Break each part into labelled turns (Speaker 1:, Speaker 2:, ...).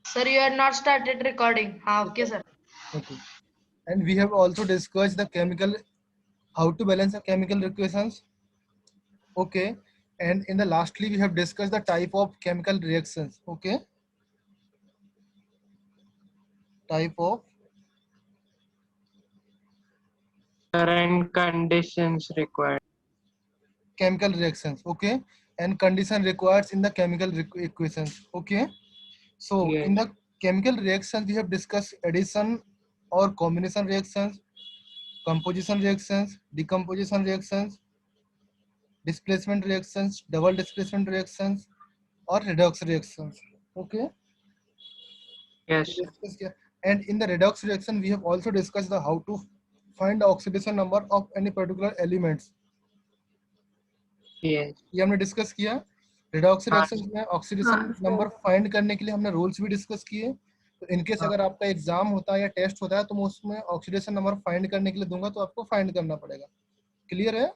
Speaker 1: Sir, you had not started recording. Okay, sir.
Speaker 2: Okay. And we have also discussed the chemical, how to balance the chemical equations. Okay. And in the lastly, we have discussed the type of chemical reactions. Okay. Type of
Speaker 3: Current conditions required.
Speaker 2: chemical reactions. Okay. And condition required in the chemical equations. Okay. So
Speaker 3: Yes.
Speaker 2: in the chemical reactions, we have discussed addition or combination reactions, composition reactions, decomposition reactions, displacement reactions, double displacement reactions, or redox reactions. Okay.
Speaker 3: Yes.
Speaker 2: We discussed here. And in the redox reaction, we have also discussed the how to find the oxidation number of any particular elements.
Speaker 3: Yes.
Speaker 2: ये हमने discuss किया. Redox
Speaker 3: हाँ.
Speaker 2: Reactions में oxidation number find करने के लिए हमने rules भी डिस्कस किए. तो इनकेस
Speaker 3: हाँ.
Speaker 2: अगर आपका एग्जाम होता है या टेस्ट होता है तो मैं उसमें ऑक्सीडेशन नंबर फाइंड करने के लिए दूंगा तो आपको फाइंड करना पड़ेगा. क्लियर है?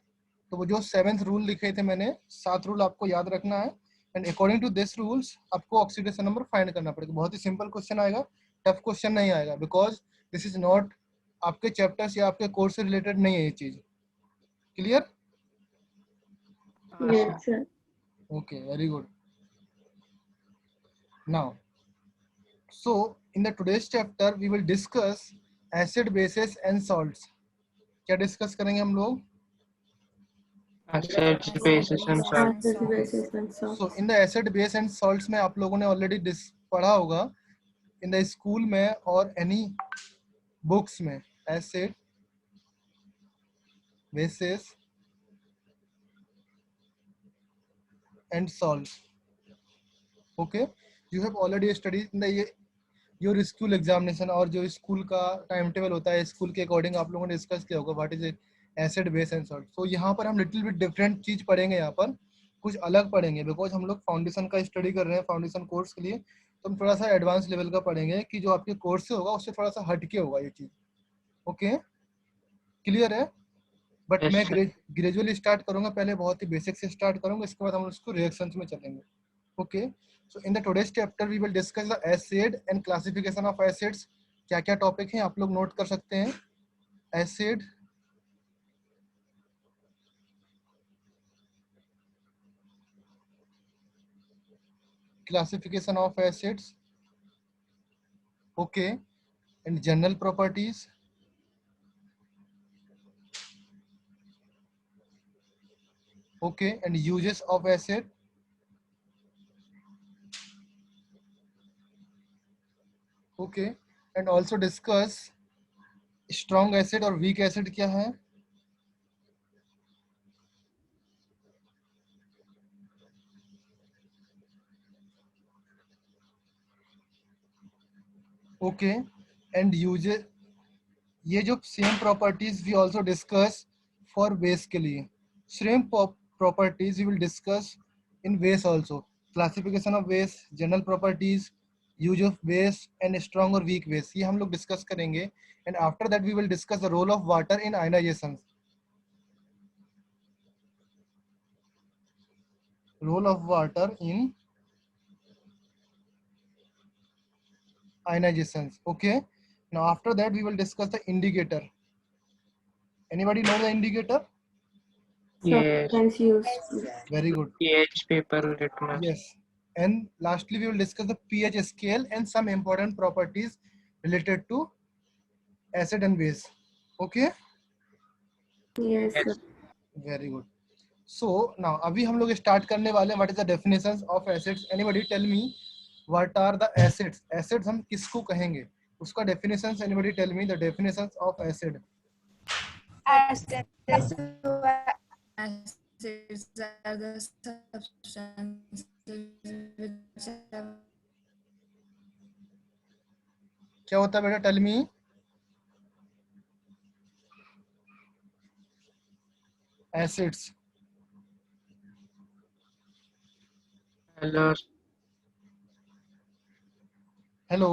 Speaker 2: तो वो जो 7th रूल लिखे थे मैंने, 7 रूल आपको याद रखना है. And according to this rules आपको ऑक्सीडेशन नंबर फाइंड करना पड़ेगा. बहुत ही सिंपल क्वेश्चन आएगा, टफ क्वेश्चन नहीं आएगा, बिकॉज दिस इज नॉट आपके चैप्टर्स या आपके कोर्स से रिलेटेड नहीं है ये चीज. Clear?
Speaker 4: Yes, sir.
Speaker 2: Okay, very good. Now, so in the today's chapter we will discuss acid, bases and salts. क्या डिस्कस करेंगे हम लोग?
Speaker 3: Acids, bases and salts.
Speaker 4: Acids, bases, and
Speaker 2: So
Speaker 4: salts.
Speaker 2: in the acid, base and salts में आप लोगों ने already पढ़ा होगा in the school में और any books में. Acid, bases and salts. Okay, you have already studied in the your school examination और जो स्कूल का टाइम टेबल होता है स्कूल के अकॉर्डिंग आप लोगों ने डिस्कस किया होगा what is acid base and salt. तो यहाँ पर हम लिटिल बिट डिफरेंट चीज पढ़ेंगे, यहाँ पर कुछ अलग पढ़ेंगे बिकॉज हम लोग फाउंडेशन का स्टडी कर रहे हैं फाउंडेशन कोर्स के लिए. तो हम थोड़ा सा एडवांस लेवल का पढ़ेंगे कि जो आपके कोर्स से होगा उससे थोड़ा सा हटके होगा ये चीज. ओके, क्लियर है? बट
Speaker 3: Yes,
Speaker 2: मैं
Speaker 3: sir.
Speaker 2: ग्रेजुअली स्टार्ट करूंगा, पहले बहुत ही बेसिक से स्टार्ट करूंगा, इसके बाद हम उसको रिएक्शंस में चलेंगे. Okay, so in the today's chapter we will discuss the acid and classification of acids. क्या क्या टॉपिक हैं आप लोग नोट कर सकते हैं. Acid, classification of acids, okay, and general properties, okay, and uses of acid, okay, and also discuss strong acid और weak acid क्या है. ओके, एंड यूजेस, ये जो same properties we also discuss for base के लिए. Same properties we will discuss in base also. Classification of base, general properties, use of base and strong और weak base, ये हम लोग डिस्कस करेंगे. And after that we will discuss the role of water in ionisation. Role of water in ionizations. Okay, now after that we will discuss the indicator. Anybody know the indicator?
Speaker 3: Yes.
Speaker 4: Sometimes used.
Speaker 2: Very good.
Speaker 3: pH, paper, litmus.
Speaker 2: Yes, and lastly we will discuss the pH scale and some important properties related to acid and base. Okay,
Speaker 4: Yes, sir.
Speaker 2: very good. So now अभी हम लोग start करने वाले हैं. What is the definitions of acids? Anybody tell me what are the acids? Acids हम किसको कहेंगे, उसका definitions. Anybody tell me the definitions of acid?
Speaker 1: Acids are the substances which have
Speaker 2: क्या होता है बेटा? Tell me. Acids.
Speaker 3: Hello.
Speaker 2: Hello.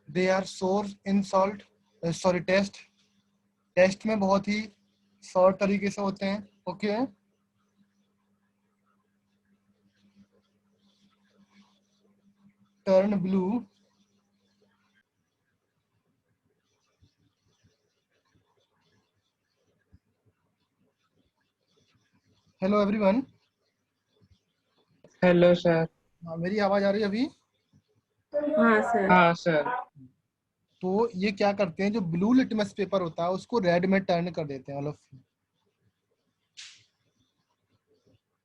Speaker 2: They are source in salt. Sorry, test. Test में बहुत ही शॉर्ट तरीके से होते हैं. Okay, turn blue hello everyone,
Speaker 3: hello sir.
Speaker 2: मेरी आवाज आ रही है अभी?
Speaker 4: हाँ सर।
Speaker 3: हाँ सर।
Speaker 2: तो ये क्या करते हैं, जो ब्लू लिटमस पेपर होता है उसको रेड में टर्न कर देते हैं। ऑल ऑफ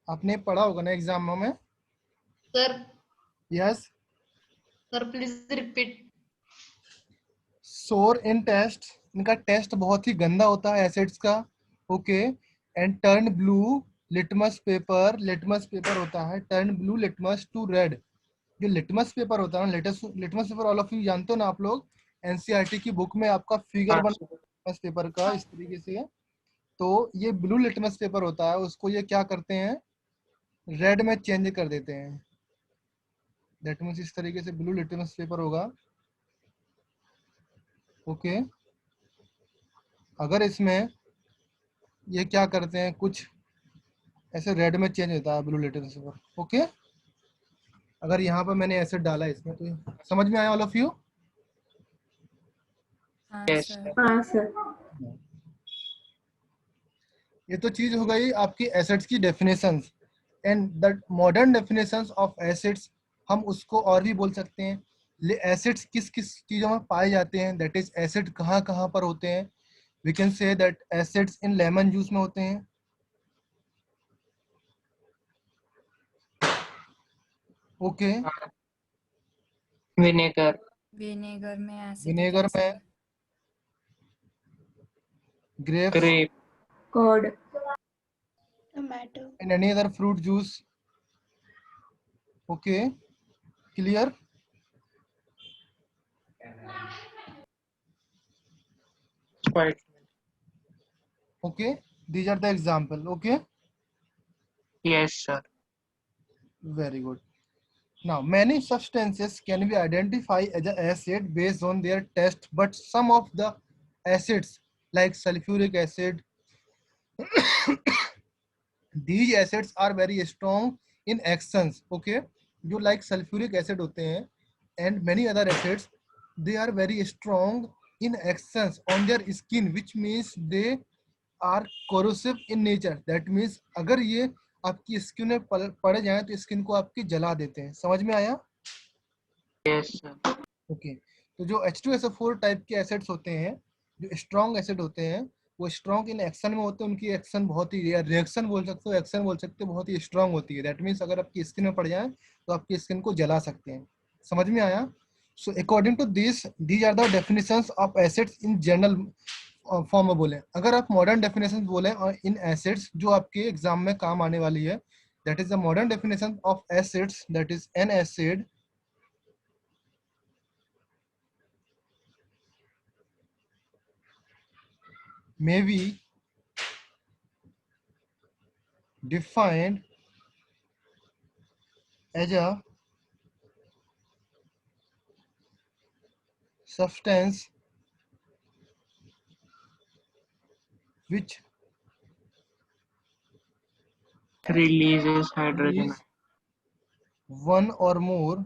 Speaker 2: आपने पढ़ा होगा ना एग्जाम में?
Speaker 1: Sir,
Speaker 2: yes.
Speaker 1: sir, please repeat.
Speaker 2: सोर इन टेस्ट, इनका टेस्ट बहुत ही गंदा होता है एसिड्स का। Okay. And turn blue litmus paper होता है, turn blue litmus to red. जो लिटमस पेपर होता है ना, litmus paper all of you जानते हो ना आप लोग, एनसीईआरटी की बुक में आपका फिगर
Speaker 3: हाँ
Speaker 2: बना
Speaker 3: सर।
Speaker 2: लिटमस पेपर का इस तरीके से। तो ये ब्लू लिटमस पेपर होता है, उसको ये क्या करते हैं, रेड में चेंज कर देते हैं। दैट मीन्स इस तरीके से ब्लू लिटमस पेपर होगा। ओके। अगर इसमें ये क्या करते हैं, कुछ ऐसे रेड में चेंज होता है ब्लू लिटमस पेपर। ओके। अगर यहाँ पर मैंने एसिड डाला इसमें, तो समझ में आया ऑल ऑफ यू?
Speaker 1: हाँ
Speaker 3: यस
Speaker 1: सर।
Speaker 3: सर।
Speaker 4: हाँ सर।
Speaker 2: ये तो चीज हो गई आपकी एसिड्स की definitions. And the modern definitions of acids, हम उसको और भी बोल सकते हैं। एसिड्स किस किस चीजों में पाए जाते हैं, दैट इज एसिड कहाँ कहाँ पर होते हैं। We can say that acids in lemon juice में होते हैं। ओके।
Speaker 3: विनेगर।
Speaker 1: विनेगर में एसिडिक
Speaker 2: विनेगर में,
Speaker 1: acid.
Speaker 2: Grapes,
Speaker 3: grape.
Speaker 4: Curd.
Speaker 5: tomato,
Speaker 2: in any other fruit juice. Okay, clear?
Speaker 3: Spite.
Speaker 2: Okay, these are the example. Okay,
Speaker 3: yes sir.
Speaker 2: very good. Now, many substances can be identified as an acid based on their test, but some of the acids, like sulfuric acid, these acids are very strong in actions. Okay, जो like sulfuric acid होते हैं and many other acids, they are very strong in actions on their skin, which means they are corrosive in nature. That means अगर ये आपकी skin में पड़ जाए तो स्किन को आपकी जला देते हैं। समझ में आया?
Speaker 3: Yes sir.
Speaker 2: ओके। तो जो H2SO4 टाइप के एसिड्स होते हैं, जो स्ट्रॉन्ग एसिड होते हैं, वो स्ट्रॉन्ग इन एक्शन में होते हैं। उनकी एक्शन बहुत ही, या रिएक्शन बोल सकते हो, एक्शन बोल सकते हो, बहुत ही स्ट्रॉन्ग होती है। दैट मीन्स अगर आपकी स्किन में पड़ जाए तो आपकी स्किन को जला सकते हैं। समझ में आया? So according to this, these are the definitions of acids in general form में बोले। अगर आप मॉडर्न डेफिनेशन बोले और इन एसिड्स जो आपके एग्जाम में काम आने वाली है, that is the modern definition of acids, that is an acid may be defined as a substance which
Speaker 3: Releases hydrogen.
Speaker 2: is one or more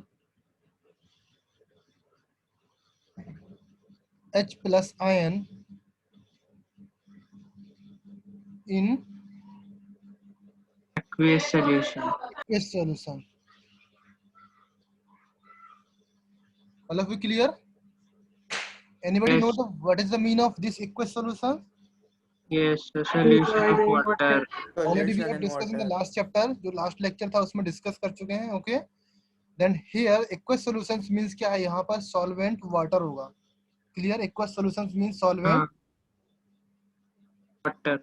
Speaker 2: H plus ion in
Speaker 3: Aqueous solution.
Speaker 2: aqueous solution. All of you clear? Anybody know
Speaker 3: Yes.
Speaker 2: the what is the meaning of this aqueous solution?
Speaker 3: Yes, a solution of water.
Speaker 2: Already we
Speaker 6: Solution
Speaker 2: have
Speaker 6: in
Speaker 2: discussed in the
Speaker 6: water.
Speaker 2: last chapter. जो last lecture था उसमें discuss कर चुके हैं. Okay. Then here aqueous solutions means क्या है? यहाँ पर solvent water होगा. Clear? Aqueous solutions means solvent
Speaker 3: Water.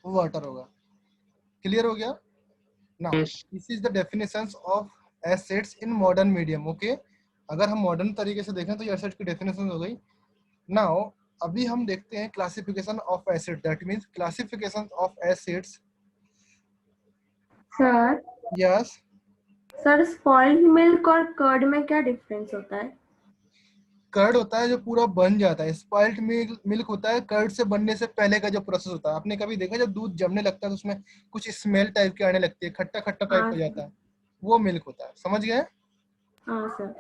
Speaker 2: water होगा. Clear हो गया? Now,
Speaker 3: Yes.
Speaker 2: this is the definitions of acids in modern medium. Okay. अगर हम मॉडर्न तरीके से देखें तो ये एसिड की डेफिनेशन हो गई. नाउ अभी हम देखते हैं classification of acid, that means classification of acids.
Speaker 4: Sir
Speaker 2: yes,
Speaker 4: sir spoiled milk और कर्ड में क्या डिफरेंस होता है?
Speaker 2: कर्ड होता है जो पूरा बन जाता है, स्पॉइल्ड मिल्क होता है कर्ड से बनने से पहले का जो प्रोसेस होता है। आपने कभी देखा जब दूध जमने लगता है तो उसमें कुछ स्मेल टाइप की आने लगती है, खट्टा खट्टा टाइप
Speaker 4: हाँ
Speaker 2: हो जाता है, वो मिल्क होता है। समझ गए?
Speaker 4: हाँ sir.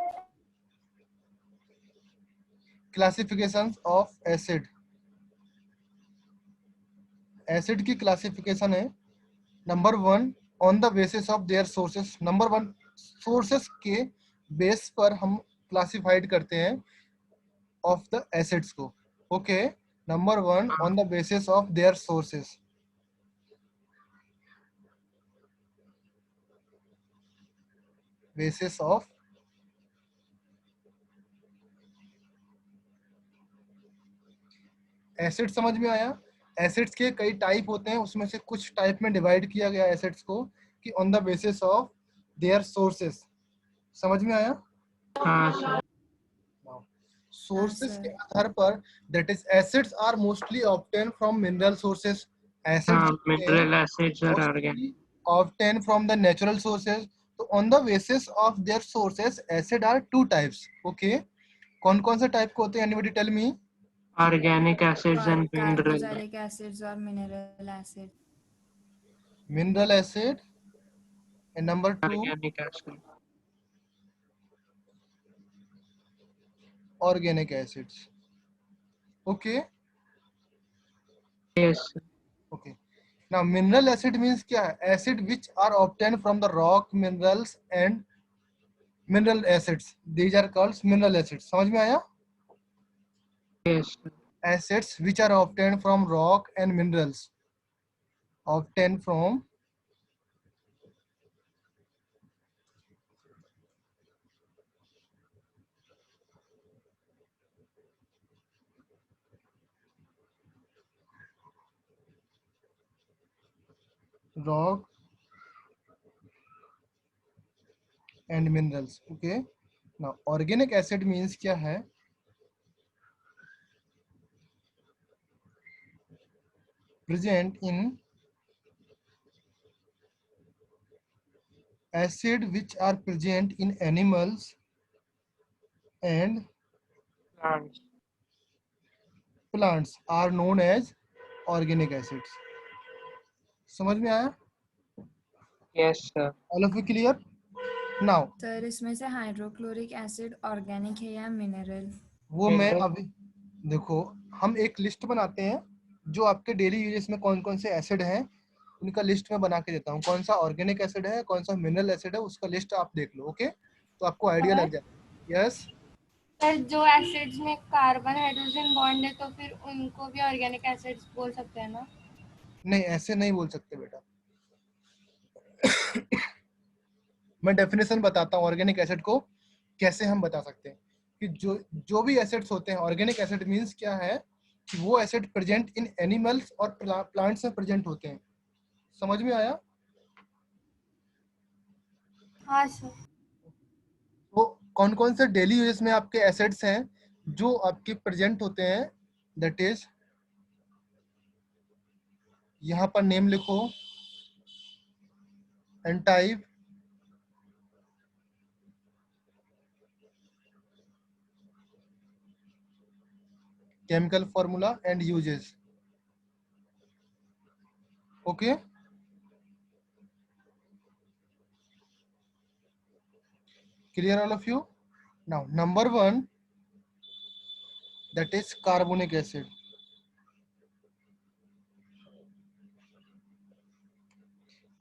Speaker 2: Classification of acid. Acid की क्लासिफिकेशन है number 1 on the basis of their sources. Number 1 sources के बेस पर हम क्लासिफाइड करते हैं ऑफ द एसिड्स को। Okay, number 1 on the basis of their sources. Basis of acid. समझ में आया? एसिड्स के कई टाइप होते हैं, उसमें से कुछ टाइप में डिवाइड किया गया एसिड्स को कि on the basis of their sources. समझ में आया?
Speaker 3: हाँ सर।
Speaker 2: Sources
Speaker 1: sir.
Speaker 2: के आधार पर that is acids are mostly obtain from mineral sources. Acid
Speaker 3: हाँ, मिनरल एसिड्स और organic.
Speaker 2: Mostly obtain from the natural sources. तो on the basis of their sources acid are two types. Okay, कौन कौन से type के होते हैं? Anybody tell me?
Speaker 3: Organic acids and mineral.
Speaker 1: Carboxylic acids और mineral acid.
Speaker 2: Mineral acid and number 2
Speaker 3: organic acid.
Speaker 2: organic acids. Okay,
Speaker 3: yes sir.
Speaker 2: okay. Now mineral acid means क्या है? Acid which are obtained from the rock, minerals and mineral acids. These are called mineral acids. समझ में आया?
Speaker 3: Yes sir.
Speaker 2: Acids which are obtained from rock and minerals. Obtained from rock and minerals. Okay. Now organic acid means क्या है? Present in acid which are present in animals and
Speaker 3: plants.
Speaker 2: plants are known as organic acids. समझ में आया?
Speaker 3: Yes sir.
Speaker 2: All of you clear? Now
Speaker 1: sir इसमें से hydrochloric acid organic है या mineral?
Speaker 2: वो मैं
Speaker 3: Mineral।
Speaker 2: अभी देखो, हम एक लिस्ट बनाते हैं जो आपके डेली यूजेस में कौन कौन से एसिड हैं उनका लिस्ट में बना के देता हूँ। कौन सा ऑर्गेनिक एसिड है, कौन सा मिनरल एसिड है, उसका लिस्ट आप देख लो। ओके, तो आपको आइडिया लग जाए। यस,
Speaker 6: सर जो एसिड्स में कार्बन हाइड्रोजन बॉन्ड है तो फिर उनको भी ऑर्गेनिक एसिड्स बोल सकते हैं ना?
Speaker 2: नहीं ऐसे नहीं बोल सकते बेटा। मैं डेफिनेशन बताता हूँ ऑर्गेनिक एसिड को कैसे हम बता सकते हैं कि जो भी एसिड्स होते हैं, ऑर्गेनिक एसिड मींस क्या है कि वो एसिड प्रेजेंट इन एनिमल्स और प्लांट्स में प्रेजेंट होते हैं। समझ में आया?
Speaker 6: हाँ सर।
Speaker 2: तो कौन कौन से डेली यूजेस में आपके एसिड्स हैं जो आपके प्रेजेंट होते हैं? दैट इज, यहाँ पर नेम लिखो, and type, chemical formula and uses. Okay, clear all of you? Now number 1, that is carbonic acid.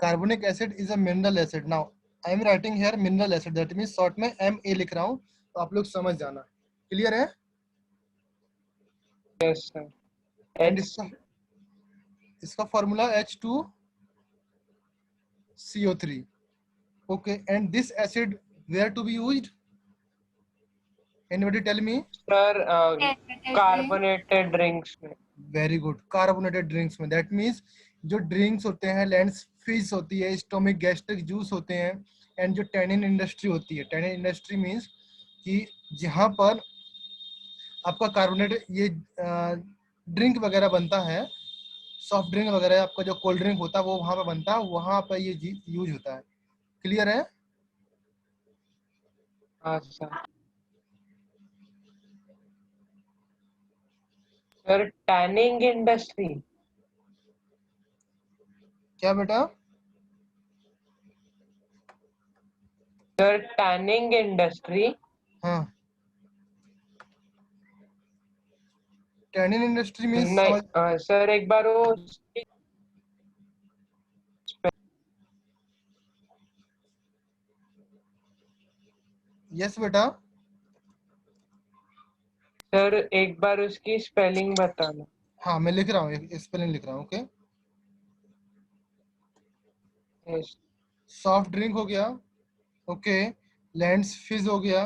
Speaker 2: Carbonic acid is a mineral acid. Now I am writing here mineral acid, that means short में Ma लिख रहा हूँ, तो आप लोग समझ जाना। Clear है?
Speaker 3: Yes sir.
Speaker 2: एंड इसका formula H2CO3. Okay, and this acid where to be used? Anybody tell me?
Speaker 3: Sir
Speaker 6: Carbonated
Speaker 3: carbonated drinks में।
Speaker 2: वेरी गुड, कार्बोनेटेड ड्रिंक्स में। दैट मीन्स जो ड्रिंक्स होते हैं, लेंस फिश होती है, स्टोमिक गैस्ट्रिक जूस होते हैं, एंड जो टैनिन इंडस्ट्री होती है। टैनिन इंडस्ट्री मीन्स कि जहाँ पर आपका कार्बोनेटेड ये ड्रिंक वगैरह बनता है, सॉफ्ट ड्रिंक वगैरह, आपका जो कोल्ड ड्रिंक होता है वो वहाँ पर बनता है, वहाँ पर ये यूज होता है। क्लियर है?
Speaker 3: हाँ सर। Sir tanning industry.
Speaker 2: क्या बेटा?
Speaker 3: Sir tanning industry.
Speaker 2: हाँ, टैनिन इंडस्ट्री मीन्स समझ।
Speaker 3: नहीं सर एक बार वो
Speaker 2: यस बेटा।
Speaker 3: सर एक बार उसकी स्पेलिंग बताना।
Speaker 2: हाँ मैं लिख रहा हूँ, स्पेलिंग लिख रहा हूँ। ओके,
Speaker 3: यस
Speaker 2: सॉफ्ट ड्रिंक हो गया। ओके, लैंड्स फिज हो गया,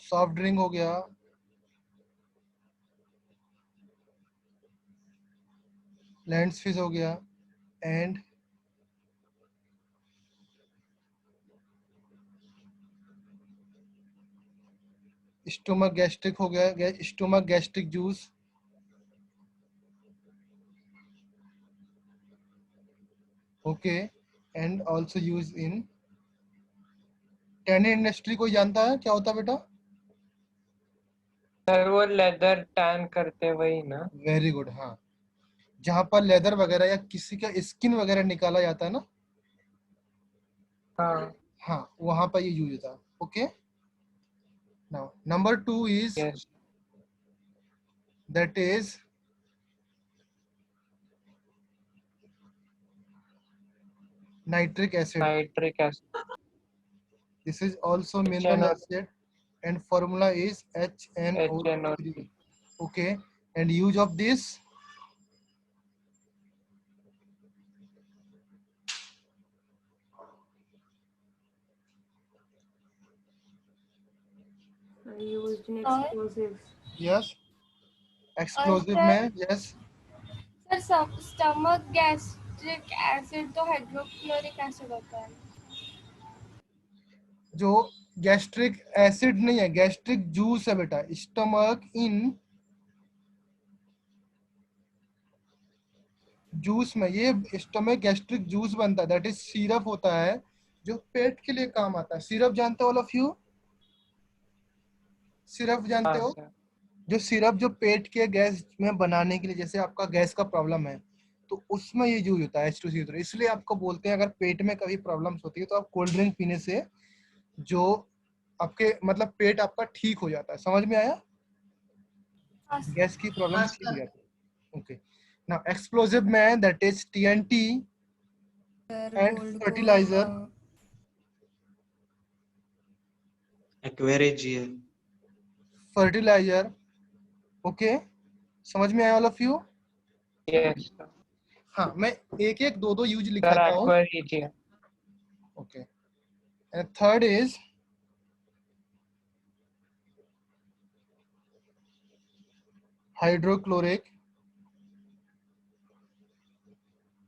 Speaker 2: सॉफ्ट ड्रिंक हो गया, लैंड्स फिज हो गया, एंड स्टोमक गैस्ट्रिक हो गया, stomach gastric juice. Okay, and also use in tannin industry. कोई जानता है क्या होता है बेटा?
Speaker 3: सर वो लेदर टैन करते वही ना।
Speaker 2: Very good. हाँ, जहाँ पर लेदर वगैरह या किसी का स्किन वगैरह निकाला जाता है ना,
Speaker 3: हाँ
Speaker 2: हाँ वहां पर ये यूज होता है। Okay, now number 2 is
Speaker 3: yes
Speaker 2: that is nitric acid.
Speaker 3: Nitric acid.
Speaker 2: This is also mineral acid and formula is HNO3. Okay, and use of this
Speaker 4: used in
Speaker 6: और
Speaker 4: explosives.
Speaker 2: yes, explosive
Speaker 6: सर
Speaker 2: में yes,
Speaker 6: sir stomach gastric acid तो hydrochloric acid होता है।
Speaker 2: जो gastric acid नहीं है, gastric juice है बेटा। स्टमक इन जूस में ये स्टमक गैस्ट्रिक जूस बनता है, दैट इज सिरप होता है जो पेट के लिए काम आता है। सिरप जानते हो ऑल ऑफ यू? सिरप जानते
Speaker 3: हाँ
Speaker 2: हो?
Speaker 3: सर
Speaker 2: जो सिरप जो पेट के गैस में बनाने के लिए, जैसे आपका गैस का प्रॉब्लम है तो उसमें ये यूज होता है H2CO3। इसलिए आपको बोलते हैं अगर पेट में कभी प्रॉब्लम्स होती है तो आप कोल्ड ड्रिंक पीने से जो आपके मतलब पेट आपका ठीक हो जाता है। समझ में आया?
Speaker 6: हाँ सर।
Speaker 2: गैस की प्रॉब्लम ठीक हो जाती है। ओके, नाउ एक्सप्लोसिव में that is TNT
Speaker 1: sir
Speaker 2: and
Speaker 1: gold को
Speaker 2: फर्टिलाइजर।
Speaker 7: एक्वेरेजियल।
Speaker 2: फर्टिलाइजर। ओके, समझ में आया ऑल ऑफ यू?
Speaker 3: यस
Speaker 2: हाँ, मैं एक एक दो दो यूज
Speaker 3: सर
Speaker 2: लिखाता हूँ।
Speaker 3: Aqua regia.
Speaker 2: Okay, and third is hydrochloric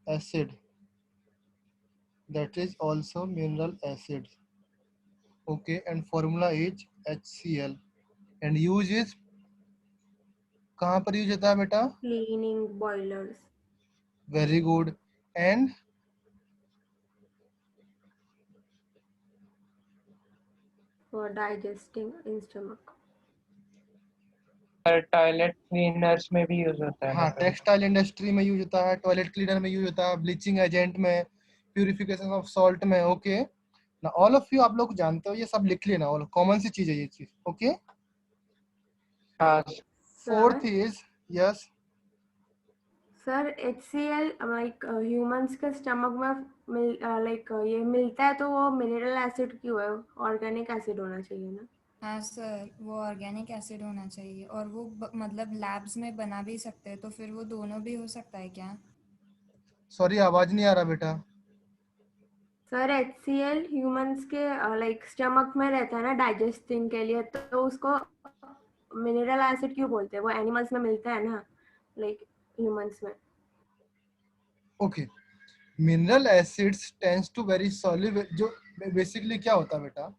Speaker 2: acid, that is also mineral acid. Okay, and formula is HCl and use is कहाँ पर यूज होता है बेटा?
Speaker 4: Cleaning boilers.
Speaker 2: Very good. And
Speaker 4: For digesting in stomach.
Speaker 3: Sir toilet cleaners में भी use होता है ना
Speaker 2: हाँ,
Speaker 3: सर।
Speaker 2: टेक्सटाइल इंडस्ट्री में यूज होता है, टॉयलेट क्लीनर में यूज होता है, ब्लीचिंग एजेंट में, प्यूरिफिकेशन ऑफ सॉल्ट में। ओके ना, ऑल ऑफ यू आप लोग जानते हो, ये सब लिख लेना, ऑल कॉमन सी चीज है ये चीज। ओके,
Speaker 3: हाँ
Speaker 2: fourth
Speaker 4: Sir,
Speaker 2: is yes
Speaker 4: sir HCl like humans के stomach में like ये मिलता है तो वो मिनरल एसिड क्यों है? ऑर्गेनिक एसिड होना चाहिए ना?
Speaker 1: हाँ सर, वो ऑर्गेनिक एसिड होना चाहिए और वो मतलब लैब्स में बना भी सकते हैं, तो फिर वो दोनों भी हो सकता है क्या?
Speaker 2: सॉरी आवाज नहीं आ रहा बेटा।
Speaker 4: सर HCl ह्यूमंस के लाइक स्टमक में रहता है ना डाइजेस्टिंग के लिए, तो उसको मिनरल एसिड क्यों बोलते हैं? वो एनिमल्स में मिलता है ना लाइक ह्यूमंस में।
Speaker 2: Okay, mineral acids tends to very soluble. जो बेसिकली क्या होता है बेटा,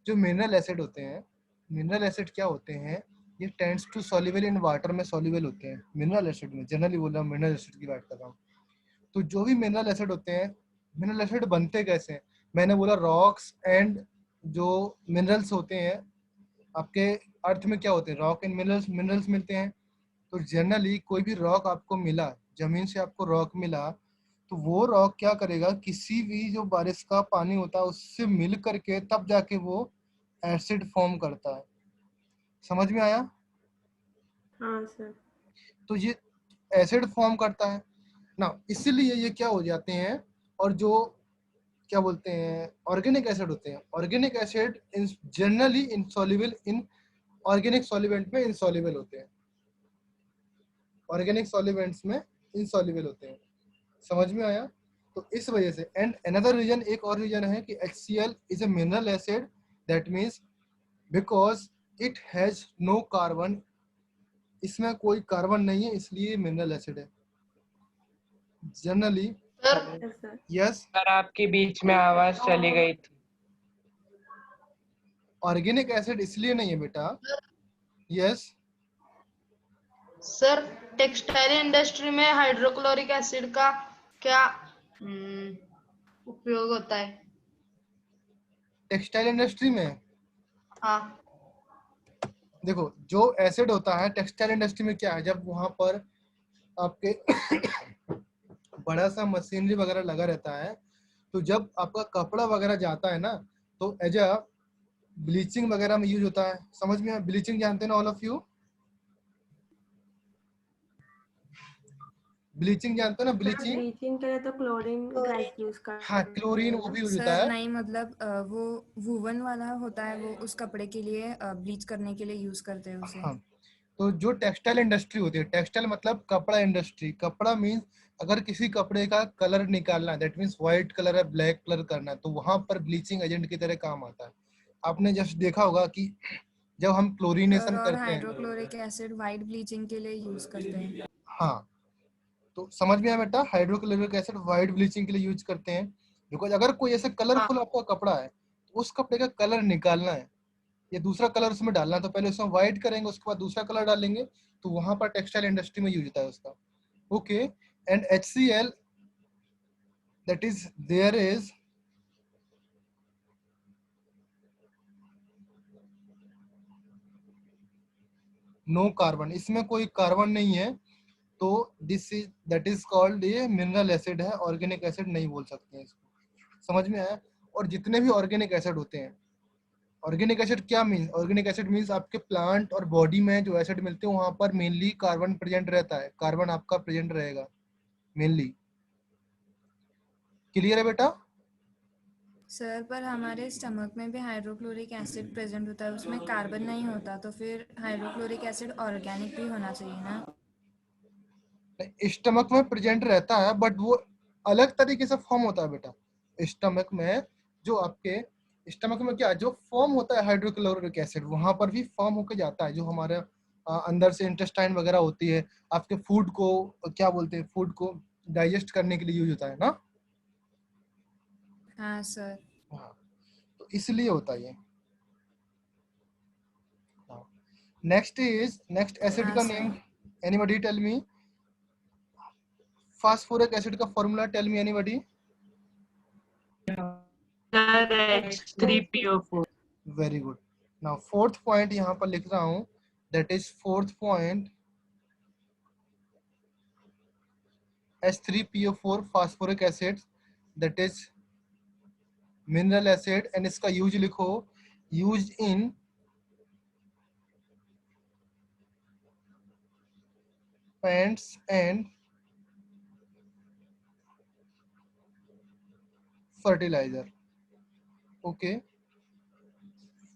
Speaker 2: जो मिनरल एसिड होते हैं, मिनरल एसिड क्या होते हैं, ये tends to soluble in water में सॉल्युबल होते हैं। मिनरल एसिड में जनरली बोल रहा हूँ, मिनरल एसिड की बात कर रहा हूँ। तो जो भी मिनरल एसिड होते हैं, मिनरल एसिड बनते कैसे हैं? मैंने बोला रॉक्स एंड जो मिनरल्स होते हैं आपके अर्थ में क्या होते हैं, रॉक एंड मिनरल्स, मिनरल्स मिलते हैं। तो जनरली कोई भी रॉक आपको मिला, जमीन से आपको रॉक मिला, तो वो रॉक क्या करेगा, किसी भी जो बारिश का पानी होता है उससे मिल करके तब जाके वो एसिड फॉर्म करता है। समझ में आया?
Speaker 4: हाँ सर।
Speaker 2: तो ये एसिड फॉर्म करता है ना, इसीलिए ये क्या हो जाते हैं। और जो क्या बोलते हैं ऑर्गेनिक एसिड होते हैं, organic acid generally insoluble in organic solvent में इनसॉल्युबल होते हैं, ऑर्गेनिक सॉल्वेंट्स में इनसॉल्युबल होते हैं। समझ में आया? तो इस वजह से, एंड अनदर रीजन, एक और रीजन है कि HCl is a mineral acid, that means because it has no carbon, इसमें कोई कार्बन नहीं है, इसलिए मिनरल एसिड है generally.
Speaker 5: Sir
Speaker 4: yes sir.
Speaker 2: Yes,
Speaker 3: sir आपकी बीच में आवाज चली गई थी।
Speaker 2: ऑर्गेनिक एसिड इसलिए नहीं है बेटा। यस,
Speaker 5: सर टेक्सटाइल इंडस्ट्री में हाइड्रोक्लोरिक एसिड का क्या उपयोग होता है?
Speaker 2: टेक्सटाइल इंडस्ट्री में
Speaker 5: हाँ
Speaker 2: देखो, जो एसिड होता है टेक्सटाइल इंडस्ट्री में क्या है, जब वहां पर आपके बड़ा सा मशीनरी वगैरह लगा रहता है, तो जब आपका कपड़ा वगैरह जाता है ना, तो एज अ ब्लीचिंग वगैरह में यूज होता है। समझ में? ब्लीचिंग जानते हैं ना ऑल ऑफ यू? ब्लीचिंग जानते हो ना, ब्लीचिंग?
Speaker 4: ब्लीचिंग के लिए तो क्लोरीन गैस यूज
Speaker 2: हाँ,
Speaker 4: करते
Speaker 2: क्लोरीन
Speaker 4: हैं
Speaker 2: वो
Speaker 4: ना।
Speaker 2: भी यूज होता
Speaker 1: सर
Speaker 2: है।
Speaker 1: नहीं, मतलब वो वूवन वाला होता है, वो उस कपड़े के लिए ब्लीच करने के लिए यूज करते हैं उसे।
Speaker 2: हाँ, तो जो टेक्सटाइल इंडस्ट्री होती है, टेक्सटाइल मतलब कपड़ा इंडस्ट्री, कपड़ा मीन्स अगर किसी कपड़े का कलर निकालना है, दैट मीन्स व्हाइट कलर है, ब्लैक कलर करना है, तो वहां पर ब्लीचिंग एजेंट की तरह काम आता है। आपने जस्ट देखा होगा कि जब हम
Speaker 1: सर
Speaker 2: क्लोरीनेशन
Speaker 1: और
Speaker 2: करते हैं,
Speaker 1: हाइड्रोक्लोरिक एसिड वाइट ब्लीचिंग के लिए यूज करते हैं।
Speaker 2: हाँ, तो समझ में आया बेटा, हाइड्रोक्लोरिक एसिड व्हाइट ब्लीचिंग के लिए यूज करते हैं। बिकॉज अगर कोई ऐसे
Speaker 5: हाँ
Speaker 2: कलरफुल आपका कपड़ा है, तो उस कपड़े का कलर निकालना है या दूसरा कलर उसमें डालना है, तो पहले उसमें व्हाइट करेंगे, उसके बाद दूसरा कलर डालेंगे, तो वहां पर टेक्सटाइल इंडस्ट्री में यूज होता है उसका। Okay, and HCl, that is there is no carbon, इसमें कोई कार्बन नहीं है, तो this is that is called, ये मिनरल एसिड है, ऑर्गेनिक एसिड नहीं बोल सकते हैं इसको। समझ में आया? और जितने भी ऑर्गेनिक एसिड होते हैं, ऑर्गेनिक एसिड क्या मीन, ऑर्गेनिक एसिड मीन्स आपके प्लांट और बॉडी में जो एसिड मिलते हैं वहां पर मेनली कार्बन प्रेजेंट रहता है, कार्बन आपका प्रेजेंट रहेगा मेनली। क्लियर है बेटा?
Speaker 1: सर पर हमारे स्टमक में भी हाइड्रोक्लोरिक एसिड प्रेजेंट होता है, उसमें कार्बन नहीं होता, तो फिर हाइड्रोक्लोरिक एसिड ऑर्गेनिक भी होना चाहिए ना।
Speaker 2: स्टमक में प्रेजेंट रहता है, बट वो अलग तरीके से फॉर्म होता है बेटा। स्टमक में जो आपके स्टमक में क्या जो फॉर्म होता है हाइड्रोक्लोरिक एसिड, वहां पर भी फॉर्म होके जाता है, जो हमारे अंदर से इंटेस्टाइन वगैरह होती है, आपके फूड को क्या बोलते हैं, फूड को डाइजेस्ट करने के लिए यूज होता है ना।
Speaker 1: हाँ सर।
Speaker 2: हाँ, तो इसलिए होता है ये। नेक्स्ट एसिड
Speaker 1: हाँ
Speaker 2: का name,
Speaker 1: sir.
Speaker 2: Anybody tell me? Phosphoric acid का formula, tell me anybody?
Speaker 3: Sir H3PO4।
Speaker 2: Very good. Now fourth point यहाँ पर लिख रहा हूँ, that is fourth point, H3PO4 phosphoric acid, that is mineral acid, and इसका use लिखो, use in paints and fertiliser. Okay,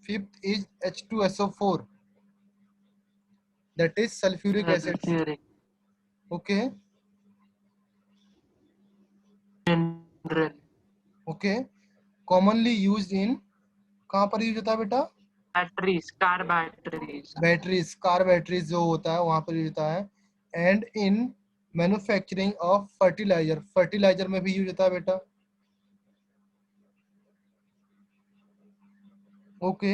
Speaker 2: fifth is H2SO4, that is sulphuric acid.
Speaker 3: Sulphuric
Speaker 2: okay,
Speaker 3: mineral.
Speaker 2: Okay, commonly use in, कहाँ पर use होता है बेटा?
Speaker 3: Batteries, car batteries.
Speaker 2: Batteries, car batteries जो होता है वहां पर यूज होता है। And in manufacturing of fertiliser, fertiliser में भी यूज होता है बेटा। Okay,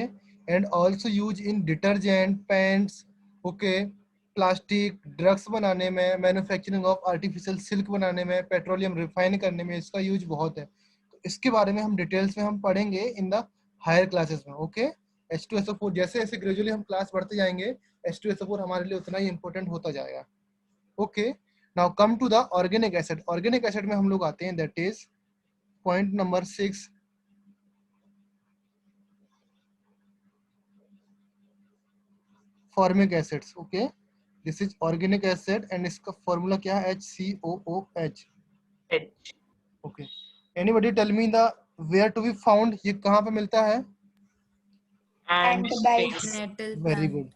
Speaker 2: and also use in detergent, paints, okay, plastic, drugs बनाने में, मैन्युफैक्चरिंग ऑफ आर्टिफिशियल सिल्क बनाने में, पेट्रोलियम रिफाइन करने में इसका यूज बहुत है। तो इसके बारे में हम डिटेल्स में हम पढ़ेंगे इन द हायर क्लासेस में। ओके, H2SO4 जैसे जैसे ग्रेजुअली हम क्लास बढ़ते जाएंगे H2SO4 हमारे लिए उतना ही इंपॉर्टेंट होता जाएगा. Okay, now come to the organic acid. Organic acid में हम लोग आते हैं, that is point number 6. Formic acids. Okay, this is organic acid and इसका फॉर्मूला क्या है? HCOOH.
Speaker 3: H.
Speaker 2: Okay, anybody tell me the where to be found, ये कहाँ पे मिलता है?
Speaker 3: And
Speaker 6: And
Speaker 3: stain.
Speaker 6: bites.
Speaker 1: Nettle
Speaker 2: very
Speaker 1: plant.
Speaker 2: Good.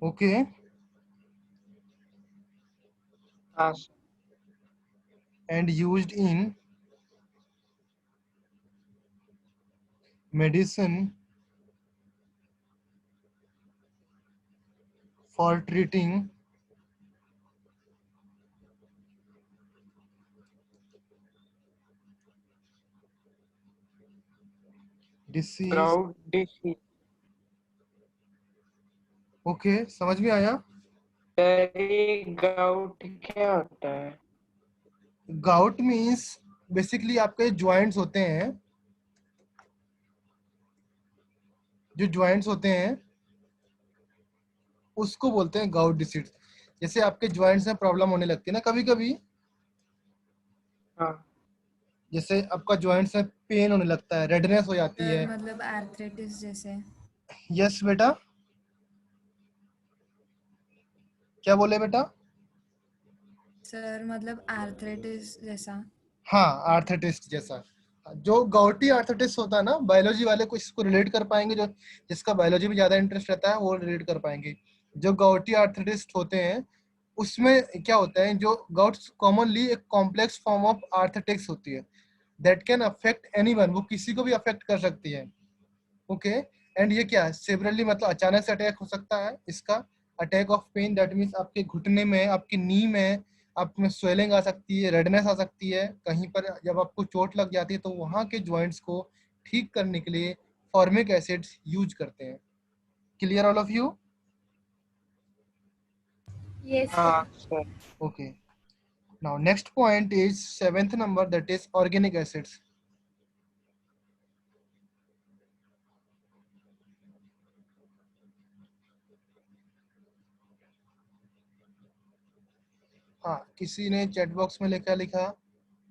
Speaker 2: Okay,
Speaker 3: हाँ sir.
Speaker 2: and used in medicine for treating disease.
Speaker 3: Gout disease.
Speaker 2: Okay, समझ में आया?
Speaker 3: Gout क्या होता है?
Speaker 2: गाउट मीन्स बेसिकली आपके ज्वाइंट्स होते हैं, जो ज्वाइंट्स होते हैं उसको बोलते हैं गाउट डिसीज. जैसे आपके ज्वाइंट्स में प्रॉब्लम होने लगती है ना कभी कभी,
Speaker 3: हाँ.
Speaker 2: जैसे आपका ज्वाइंट्स में पेन होने लगता है, रेडनेस हो जाती
Speaker 1: सर
Speaker 2: है.
Speaker 1: मतलब आर्थराइटिस जैसे.
Speaker 2: यस बेटा, क्या बोले बेटा?
Speaker 1: सर मतलब आर्थराइटिस जैसा.
Speaker 2: हाँ, आर्थराइटिस जैसा. जो गाउटी आर्थराइटिस होता है ना, बायोलॉजी वाले कुछ इसको रिलेट कर पाएंगे, जो जिसका बायोलॉजी में ज्यादा इंटरेस्ट रहता है वो रिलेट कर पाएंगे. जो गाउटी आर्थराइटिस होते हैं उसमें क्या होता है, जो गाउट्स कॉमनली एक कॉम्प्लेक्स फॉर्म ऑफ आर्थराइटिस होती है दैट कैन अफेक्ट एनीवन, वो किसी को भी अफेक्ट कर सकती है. ओके, एंड ये क्या है, सेवरली मतलब अचानक से अटैक हो सकता है इसका. Attack of pain that means आपके घुटने में, आपकी नी में, आप में स्वेलिंग आ सकती है, रेडनेस आ सकती है कहीं पर. जब आपको चोट लग जाती है तो वहाँ के जॉइंट्स को ठीक करने के लिए फॉर्मिक एसिड्स यूज करते हैं. Clear all of you?
Speaker 6: Yes, sir.
Speaker 3: हाँ sir.
Speaker 2: Okay, now next point is 7th number, that is organic acids. हाँ, किसी ने चैट बॉक्स में लिखा लिखा.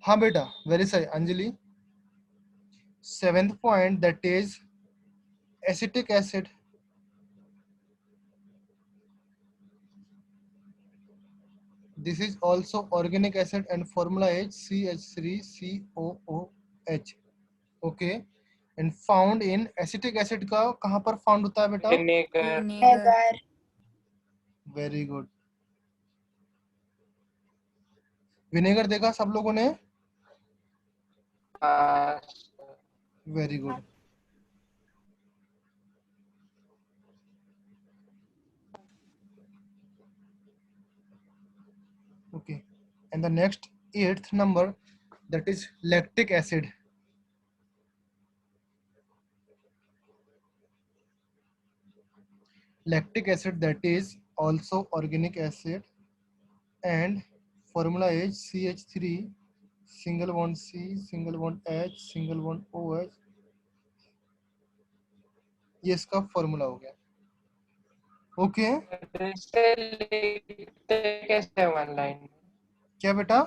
Speaker 2: हाँ बेटा, वेरी सही Anjali. 7th point, that is acetic acid. This is also organic acid and formula is CH3COOH. Okay, and found in acetic acid का कहाँ पर फाउंड होता है बेटा?
Speaker 3: Vinegar.
Speaker 1: Vinegar.
Speaker 2: Very good. Vinegar देखा सब लोगों ने?
Speaker 3: हाँ sir.
Speaker 2: Very good. Okay, and the next 8th number, that is lactic acid. Lactic acid, that is also organic acid and formula is CH3 single bond C single bond H single bond OH. ये इसका formula हो गया. Okay,
Speaker 3: इसे लिखते कैसे one line में?
Speaker 2: क्या बेटा?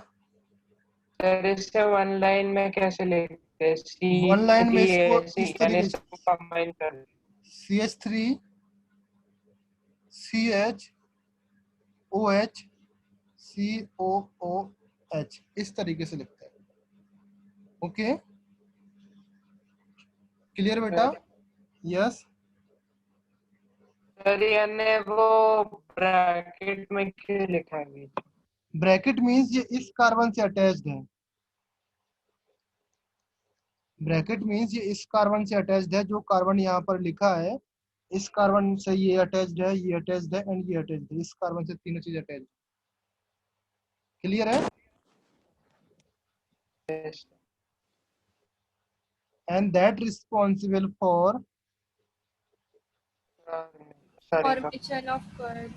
Speaker 3: सर इसे वन लाइन में कैसे लिखते हैं?
Speaker 2: वन लाइन में इसको
Speaker 3: C3AC
Speaker 2: इस
Speaker 3: यानी
Speaker 2: तरीके से
Speaker 3: सबको कंबाइन कर.
Speaker 2: CH3 CH OH COOH इस तरीके से लिखते हैं. ओके, क्लियर बेटा? यस.
Speaker 3: सर यानी वो ब्रैकेट में क्यों लिखा है?
Speaker 2: ब्रैकेट मींस ये इस कार्बन से अटैच्ड है. ब्रैकेट मींस ये इस कार्बन से अटैच्ड है. जो कार्बन यहाँ पर लिखा है इस कार्बन से ये अटैच्ड है, ये अटैच्ड है एंड ये अटैच्ड है. इस कार्बन से तीनों चीज अटैच्ड. क्लियर है?
Speaker 3: Yes.
Speaker 2: And that responsible for
Speaker 3: Sarika.
Speaker 6: formation of curd.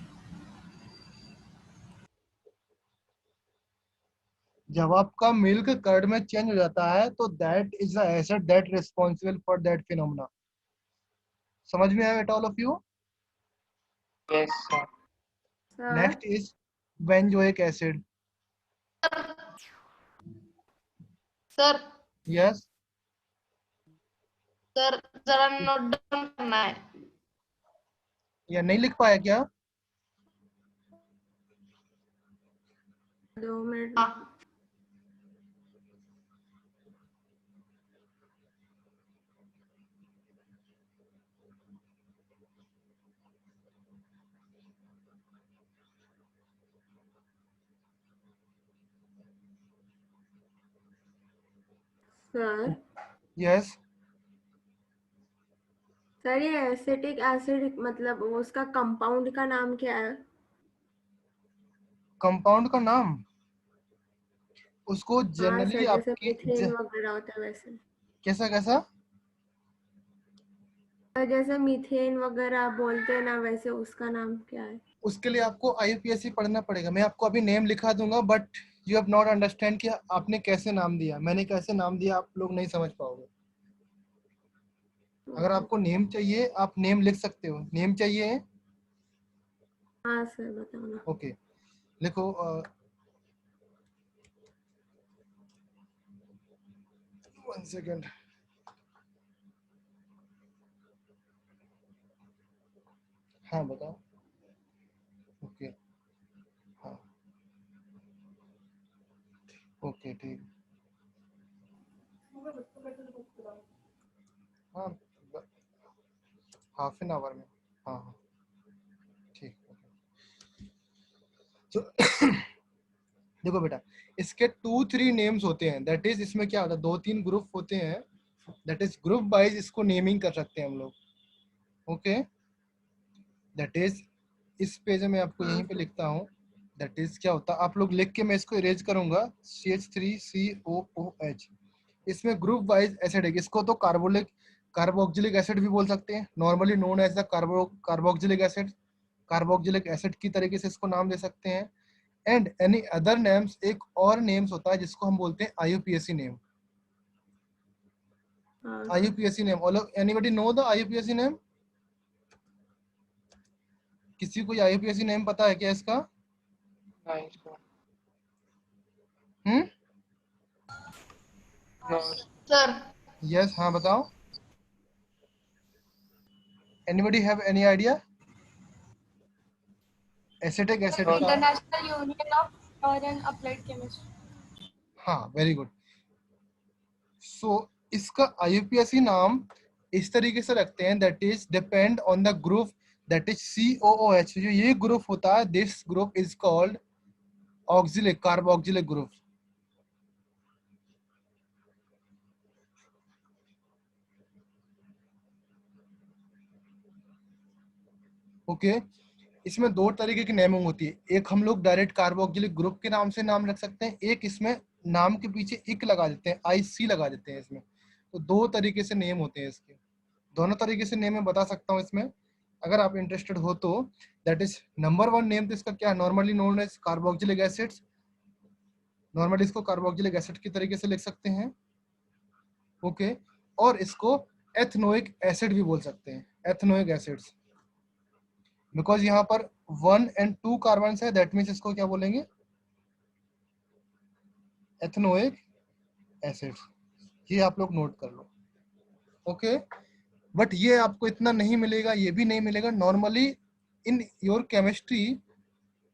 Speaker 2: जब आपका मिल्क कर्ड में चेंज हो जाता है तो that is the acid that responsible for that phenomena. समझ में आया all of you?
Speaker 3: Yes, sir.
Speaker 4: Sir
Speaker 2: next is benzoic acid.
Speaker 5: Sir
Speaker 2: yes,
Speaker 5: sir जरा नोट डाउन करना है.
Speaker 2: या नहीं लिख पाया क्या?
Speaker 4: 2 मिनट.
Speaker 5: हाँ.
Speaker 4: सर
Speaker 2: यस,
Speaker 4: सर ये एसिटिक एसिड मतलब वो उसका कंपाउंड का नाम क्या है?
Speaker 2: कंपाउंड का नाम उसको
Speaker 4: हाँ
Speaker 2: जनरली
Speaker 4: सर, जैसे
Speaker 2: आपकी
Speaker 4: मीथेन वगैरह होता है वैसे.
Speaker 2: कैसा कैसा?
Speaker 4: सर जैसे मीथेन वगैरह आप बोलते हैं ना, वैसे उसका नाम क्या है?
Speaker 2: उसके लिए आपको IUPAC पढ़ना पड़ेगा. मैं आपको अभी नेम लिखा दूंगा but you have not understand कि आपने कैसे नाम दिया, मैंने कैसे नाम दिया, आप लोग नहीं समझ पाओगे. अगर आपको नेम चाहिए आप नेम लिख सकते हो. नेम चाहिए?
Speaker 4: हाँ सर बताओ ना.
Speaker 2: ओके, लिखो. 1 सेकेंड. हाँ बताओ. ओके, हाँ ओके ठीक. हाँ, हाफ एन आवर में. हाँ हाँ ठीक. तो देखो बेटा, इसके 2-3 नेम्स होते हैं. दैट इज इसमें क्या होता है, 2-3 ग्रुप होते हैं. दैट इज ग्रुप वाइज इसको नेमिंग कर सकते हैं हम लोग. ओके, दैट इज इस पेज में आपको यहीं पे लिखता हूँ. दैट इज क्या होता है, आप लोग लिख के मैं इसको इरेज करूंगा. CH3COOH. इसमें ग्रुप वाइज एसिड है. इसको तो कार्बोक्सिलिक एसिड भी बोल सकते हैं, normally known as the carboxylic acid. Carboxylic acid की तरीके से इसको नाम दे सकते हैं. एंड एनी अदर नेम्स, एक और नेम्स होता है जिसको हम बोलते हैं IUPAC नेम.
Speaker 4: हाँ
Speaker 2: IUPAC name, anybody know the IUPAC name? किसी को IUPAC नेम पता है क्या इसका?
Speaker 3: Nice, sir.
Speaker 2: Hmm,
Speaker 3: No.
Speaker 5: Sir
Speaker 2: yes, हाँ बताओ. Anybody have any idea? Acetic acid का,
Speaker 6: International Union of Pure and Applied Chemistry.
Speaker 2: हाँ वेरी गुड. सो इसका IUPAC नाम इस तरीके से रखते हैं. That is depend on the group. That is COOH. जो ये ग्रुप होता है, this group is called oxalic, carboxylic group. Okay, इसमें 2 तरीके की नेमिंग होती है. एक हम लोग डायरेक्ट कार्बोक्सिलिक ग्रुप के नाम से नाम रख सकते हैं. एक इसमें नाम के पीछे इक लगा देते हैं, IC लगा देते हैं इसमें. तो 2 तरीके से नेम होते हैं इसके. दोनों तरीके से नेम मैं बता सकता हूँ इसमें, अगर आप इंटरेस्टेड हो तो. दैट इज नंबर 1 नेम तो इसका क्या है, normally known as carboxylic acids. Normally इसको कार्बोक्सिलिक एसिड की तरीके से लिख सकते हैं. ओके, और इसको एथनोइक एसिड भी बोल सकते हैं, एथनोइक एसिड्स. बिकॉज यहाँ पर 1 and 2 कार्बन है, दैट मीन्स इसको क्या बोलेंगे, एथनोइक एसिड. ये आप लोग नोट कर लो. ओके, बट ये आपको इतना नहीं मिलेगा, ये भी नहीं मिलेगा. Normally in your chemistry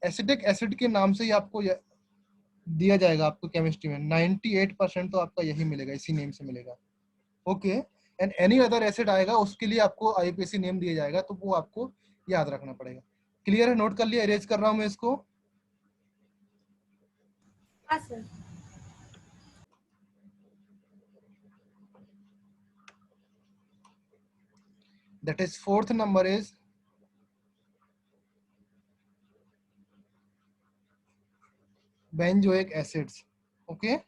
Speaker 2: acidic acid के नाम से ही आपको दिया जाएगा. आपको केमिस्ट्री में 98% तो आपका यही मिलेगा, इसी नेम से मिलेगा. Okay, and any other acid आएगा उसके लिए आपको IUPAC नेम दिया जाएगा, तो वो आपको याद रखना पड़ेगा. क्लियर है? नोट कर लिया? इरेज कर रहा हूं मैं इसको.
Speaker 6: हाँ sir.
Speaker 2: That is 4th number is benzoic acids. Okay,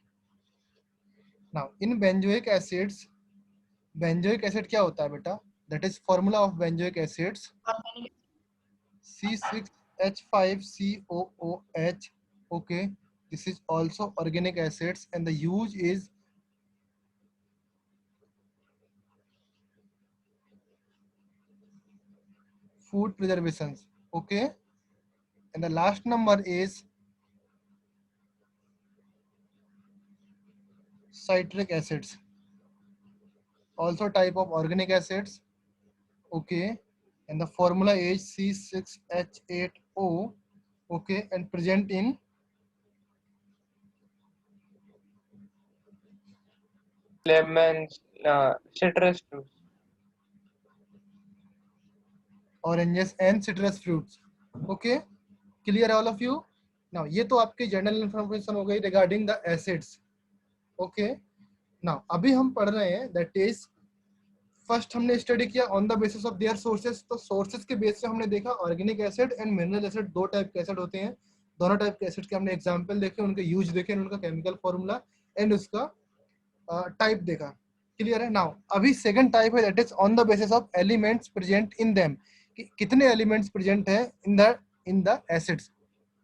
Speaker 2: now in benzoic acids, benzoic acid क्या होता है बेटा? That is formula of benzoic acids.
Speaker 5: Organic
Speaker 2: C6H5COOH. Okay, this is also organic acids, and the use is food preservations. Okay, and the last number is citric acids, also type of organic acids. Okay, and the formula is C6H8O. Okay, and present in
Speaker 3: lemons, citrus fruits.
Speaker 2: oranges and citrus fruits. Okay, clear all of you? Now ये तो आपकी general information हो गई regarding the acids. Okay, now अभी हम पढ़ रहे हैं दैट इज फर्स्ट हमने स्टडी किया on the basis of there sources. तो सोर्सेज के बेस से हमने देखा organic acid and mineral acid, दो टाइप के एसिड होते हैं. दोनों टाइप के एसिड के हमने एग्जांपल देखे, उनके यूज देखे, उनका केमिकल फॉर्मूला एंड उसका टाइप देखा. क्लियर है? नाउ अभी सेकंड टाइप है that is on the basis of elements present in them, कि कितने एलिमेंट्स प्रेजेंट है इन द एसिड्स.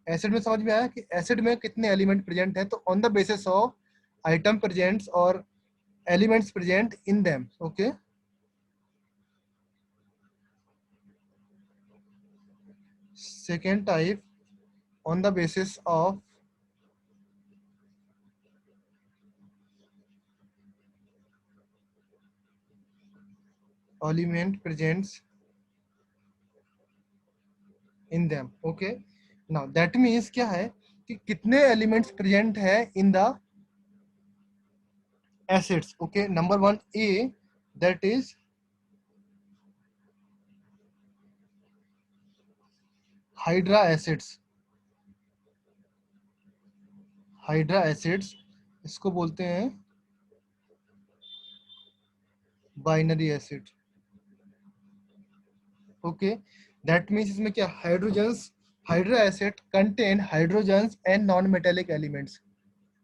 Speaker 2: एसिड में समझ में आया कि एसिड में कितने एलिमेंट प्रेजेंट है. तो on the basis of item presents और elements present in them. Okay, second type on the basis of element presents in them. Okay, now that means क्या है कि कितने elements present है in the acids. Okay, number one A, that is hydra acids. Hydra acids, इसको बोलते हैं binary acid. Okay, that means इसमें क्या hydrogens, hydra acid contain hydrogens and non metallic elements.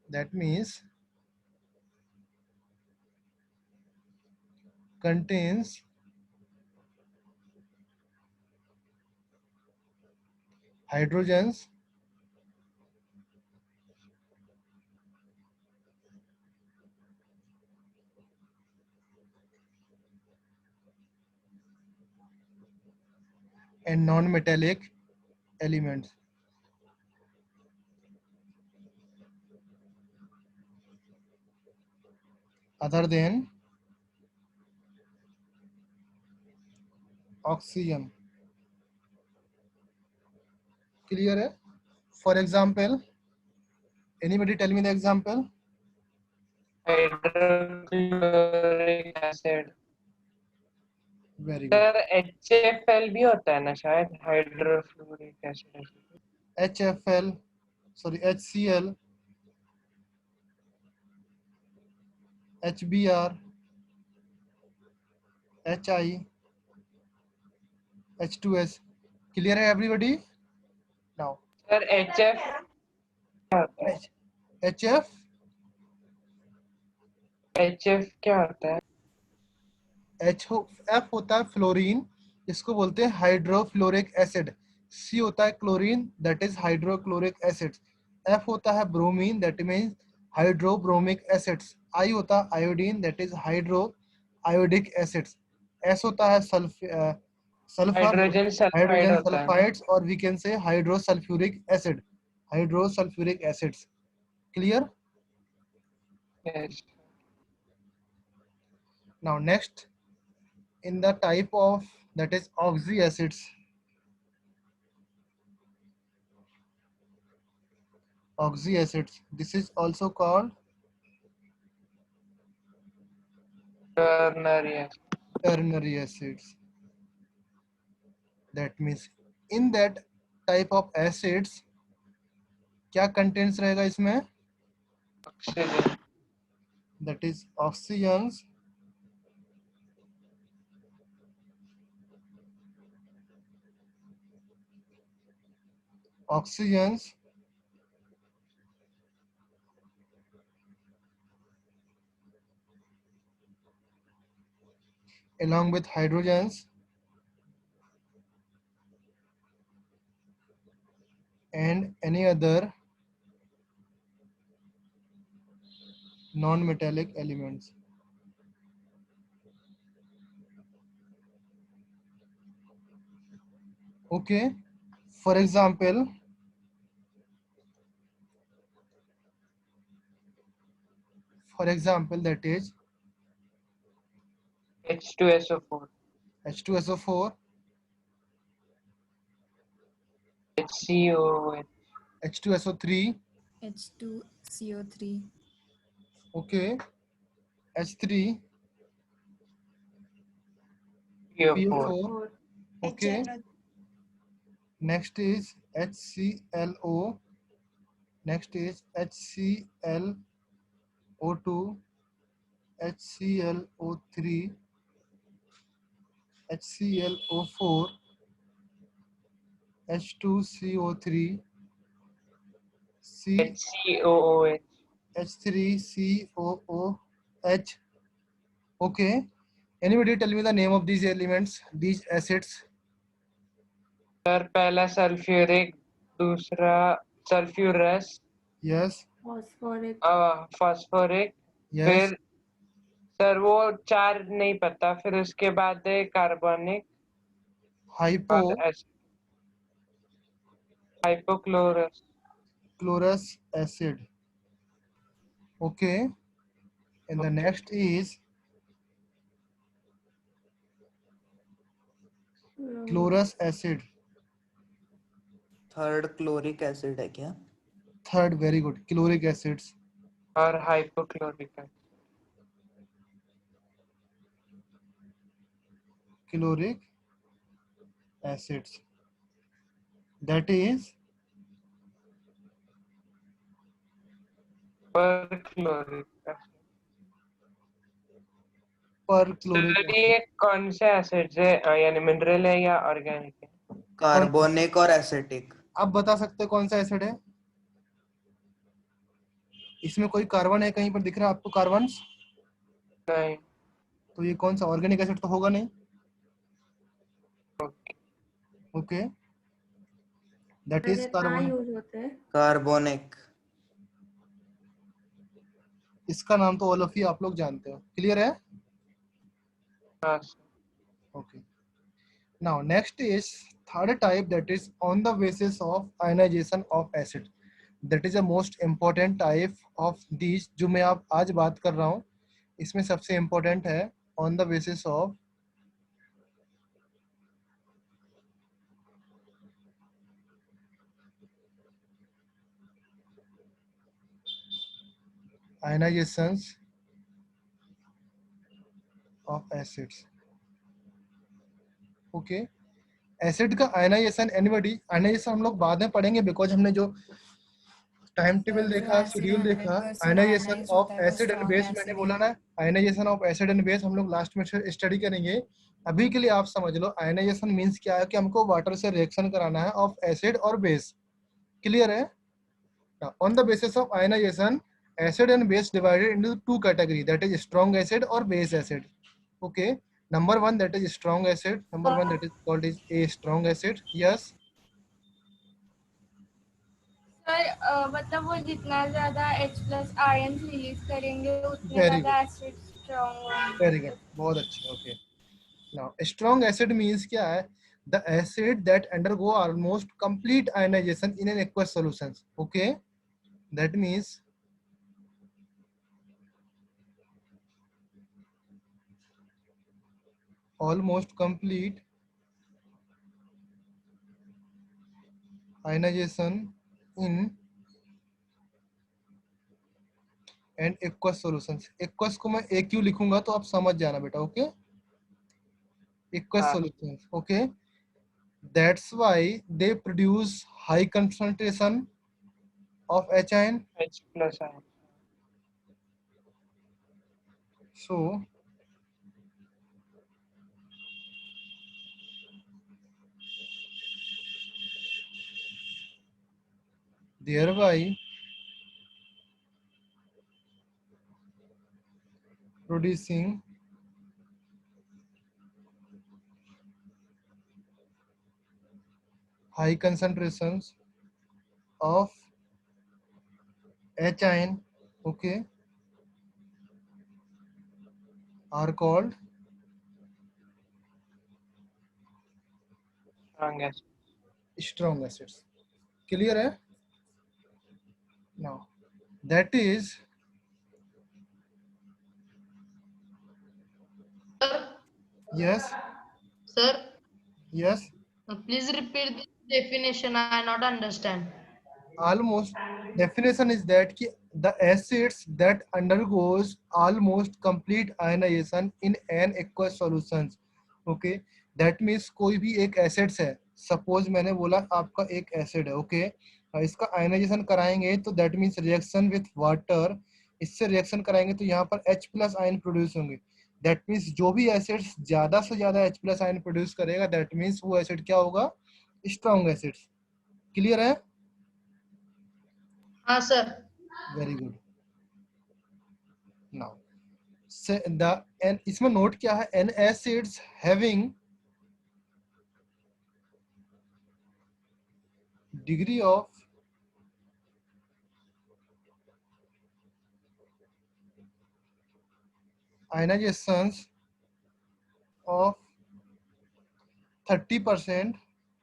Speaker 2: That means contains hydrogens and non-metallic elements. Other than oxygen. Clear है? For example, anybody tell me the example?
Speaker 3: Hydrochloric acid.
Speaker 2: Very good.
Speaker 3: Sir HFL भी होता है ना शायद, hydrofluoric acid.
Speaker 2: HFL, sorry, HCl, HBr, HI, H2S. Clear है everybody? Now
Speaker 3: sir HF क्या होता है?
Speaker 2: HF
Speaker 3: क्या होता है?
Speaker 2: F होता है फ्लोरीन, इसको बोलते हैं हाइड्रोफ्लोरिक एसिड. C होता है chlorine, that is hydrochloric acid. F होता है bromine, that means hydrobromic acids. I होता है iodine, that is hydro iodic acids. S होता है सल्फर,
Speaker 3: हाइड्रोजन सल्फाइड
Speaker 2: हाइड्रोजन
Speaker 3: होता है.
Speaker 2: सल्फाइड्स, और we can say hydrosulphuric acid, hydrosulphuric acids. Clear?
Speaker 3: Yes.
Speaker 2: Now next, in the type of that is oxy acids. Oxy acids, this is also called
Speaker 3: Ternary acid.
Speaker 2: ternary acids. That means in that type of acids क्या contains रहेगा इसमें?
Speaker 3: Oxygen.
Speaker 2: That is oxygens, oxygens along with hydrogens any other non-metallic elements. Okay, for example, that is
Speaker 3: H2SO4,
Speaker 2: H2SO4,
Speaker 3: HCOOH,
Speaker 2: H2SO3,
Speaker 1: H2CO3,
Speaker 2: okay, H3,
Speaker 3: PO4,
Speaker 2: PO4,
Speaker 4: और
Speaker 2: okay. Next is HClO. Next is HClO2, HClO3, HClO4, H2CO3,
Speaker 3: HCOOH.
Speaker 2: H3COOH. Okay. Anybody tell me the name of these elements, these acids?
Speaker 3: Sir पहला sulphuric, दूसरा sulphurous,
Speaker 2: Yes.
Speaker 4: Phosphoric
Speaker 3: phosphoric,
Speaker 2: Yes.
Speaker 3: फिर sir वो चार नहीं पता, फिर उसके बाद है कार्बोनिक
Speaker 2: Hypo.
Speaker 3: और hypochlorous.
Speaker 2: Chlorous acid. Okay. And the next is chlorous acid.
Speaker 7: Third chloric acid है क्या?
Speaker 2: Third, very good. Chloric acids.
Speaker 3: और hypochloric.
Speaker 2: Chloric acids. That is
Speaker 3: perchloric.
Speaker 2: perchloric
Speaker 3: sir
Speaker 2: acid.
Speaker 3: ये कौन से एसिड्स है, यानी मिनरल है या ऑर्गेनिक है?
Speaker 7: कार्बोनिक और एसिटिक.
Speaker 2: आप बता सकते हो कौन सा एसिड है? इसमें कोई कार्बन है कहीं पर दिख रहा है आपको कार्बन?
Speaker 3: नहीं.
Speaker 2: तो ये कौन सा ऑर्गेनिक एसिड तो होगा नहीं. ओके. दैट इज
Speaker 4: कहाँ
Speaker 2: कार्बन.
Speaker 4: यूज होते हैं?
Speaker 7: कार्बोनिक.
Speaker 2: इसका नाम तो ऑल ऑफ यू आप लोग जानते हो. क्लियर है?
Speaker 3: हाँ.
Speaker 2: Okay. Now next is third type, that is on the basis of ionization of acid. That is the most important type of these जो मैं आप आज बात कर रहा हूँ. इसमें सबसे important है on the basis of ionizations of acids. Okay. Acid का आयनाइजेशन, एनीबॉडी? आयनाइजेशन हम लोग बाद में पढ़ेंगे बिकॉज हमने जो टाइम टेबल देखा, शेड्यूल देखा, ionisation of acid and base मैंने बोला ना, ionisation of acid and base हम लोग लास्ट में स्टडी करेंगे. अभी के लिए आप समझ लो आयनाइजेशन मींस क्या है कि हमको वाटर से रिएक्शन कराना है ऑफ एसिड और बेस. क्लियर है? On the basis of ionisation acid and base divided into two category, that is strong acid और base acid. Okay. Number one, that is strong acid. Number one, that is called is a strong acid. Yes.
Speaker 6: Sir मतलब वो जितना ज्यादा H+ ion release करेंगे उतने
Speaker 2: Very
Speaker 6: ज्यादा acid strong होंगे.
Speaker 2: Very good. बहुत अच्छे. Okay. Now, strong acid means क्या है? The acid that undergo almost complete ionization in an aqueous solutions. Okay. That means almost complete ionization in and aqueous solutions. Aqueous को मैं AQ लिखूंगा तो आप समझ जाना बेटा. Okay. Aqueous solutions. Okay. That's why they produce high concentration of H ion.
Speaker 3: H plus ion.
Speaker 2: So thereby producing high concentrations of H ion, okay, are called
Speaker 3: Strong acid.
Speaker 2: strong acids. Clear है? Now that is yes,
Speaker 5: Sir,
Speaker 2: yes,
Speaker 5: please repeat the definition. I not understand.
Speaker 2: almost. Definition is that कि the acids that undergoes almost complete ionization in an aqueous solutions. Okay, that means कोई भी एक acids है, suppose मैंने बोला आपका एक acid है, ओके, इसका आयनाइजेशन कराएंगे तो that means reaction with water, इससे रिएक्शन कराएंगे तो यहाँ पर H प्लस आयन प्रोड्यूस होंगे। दैट मीन्स जो भी एसिड्स ज्यादा से ज्यादा H प्लस आयन प्रोड्यूस करेगा दैट मीन्स वो एसिड क्या होगा, स्ट्रॉन्ग एसिड्स। क्लियर है?
Speaker 5: हाँ सर।
Speaker 2: Very good. Now say the an, इसमें नोट क्या है, an acids having degree of ionisations of 30%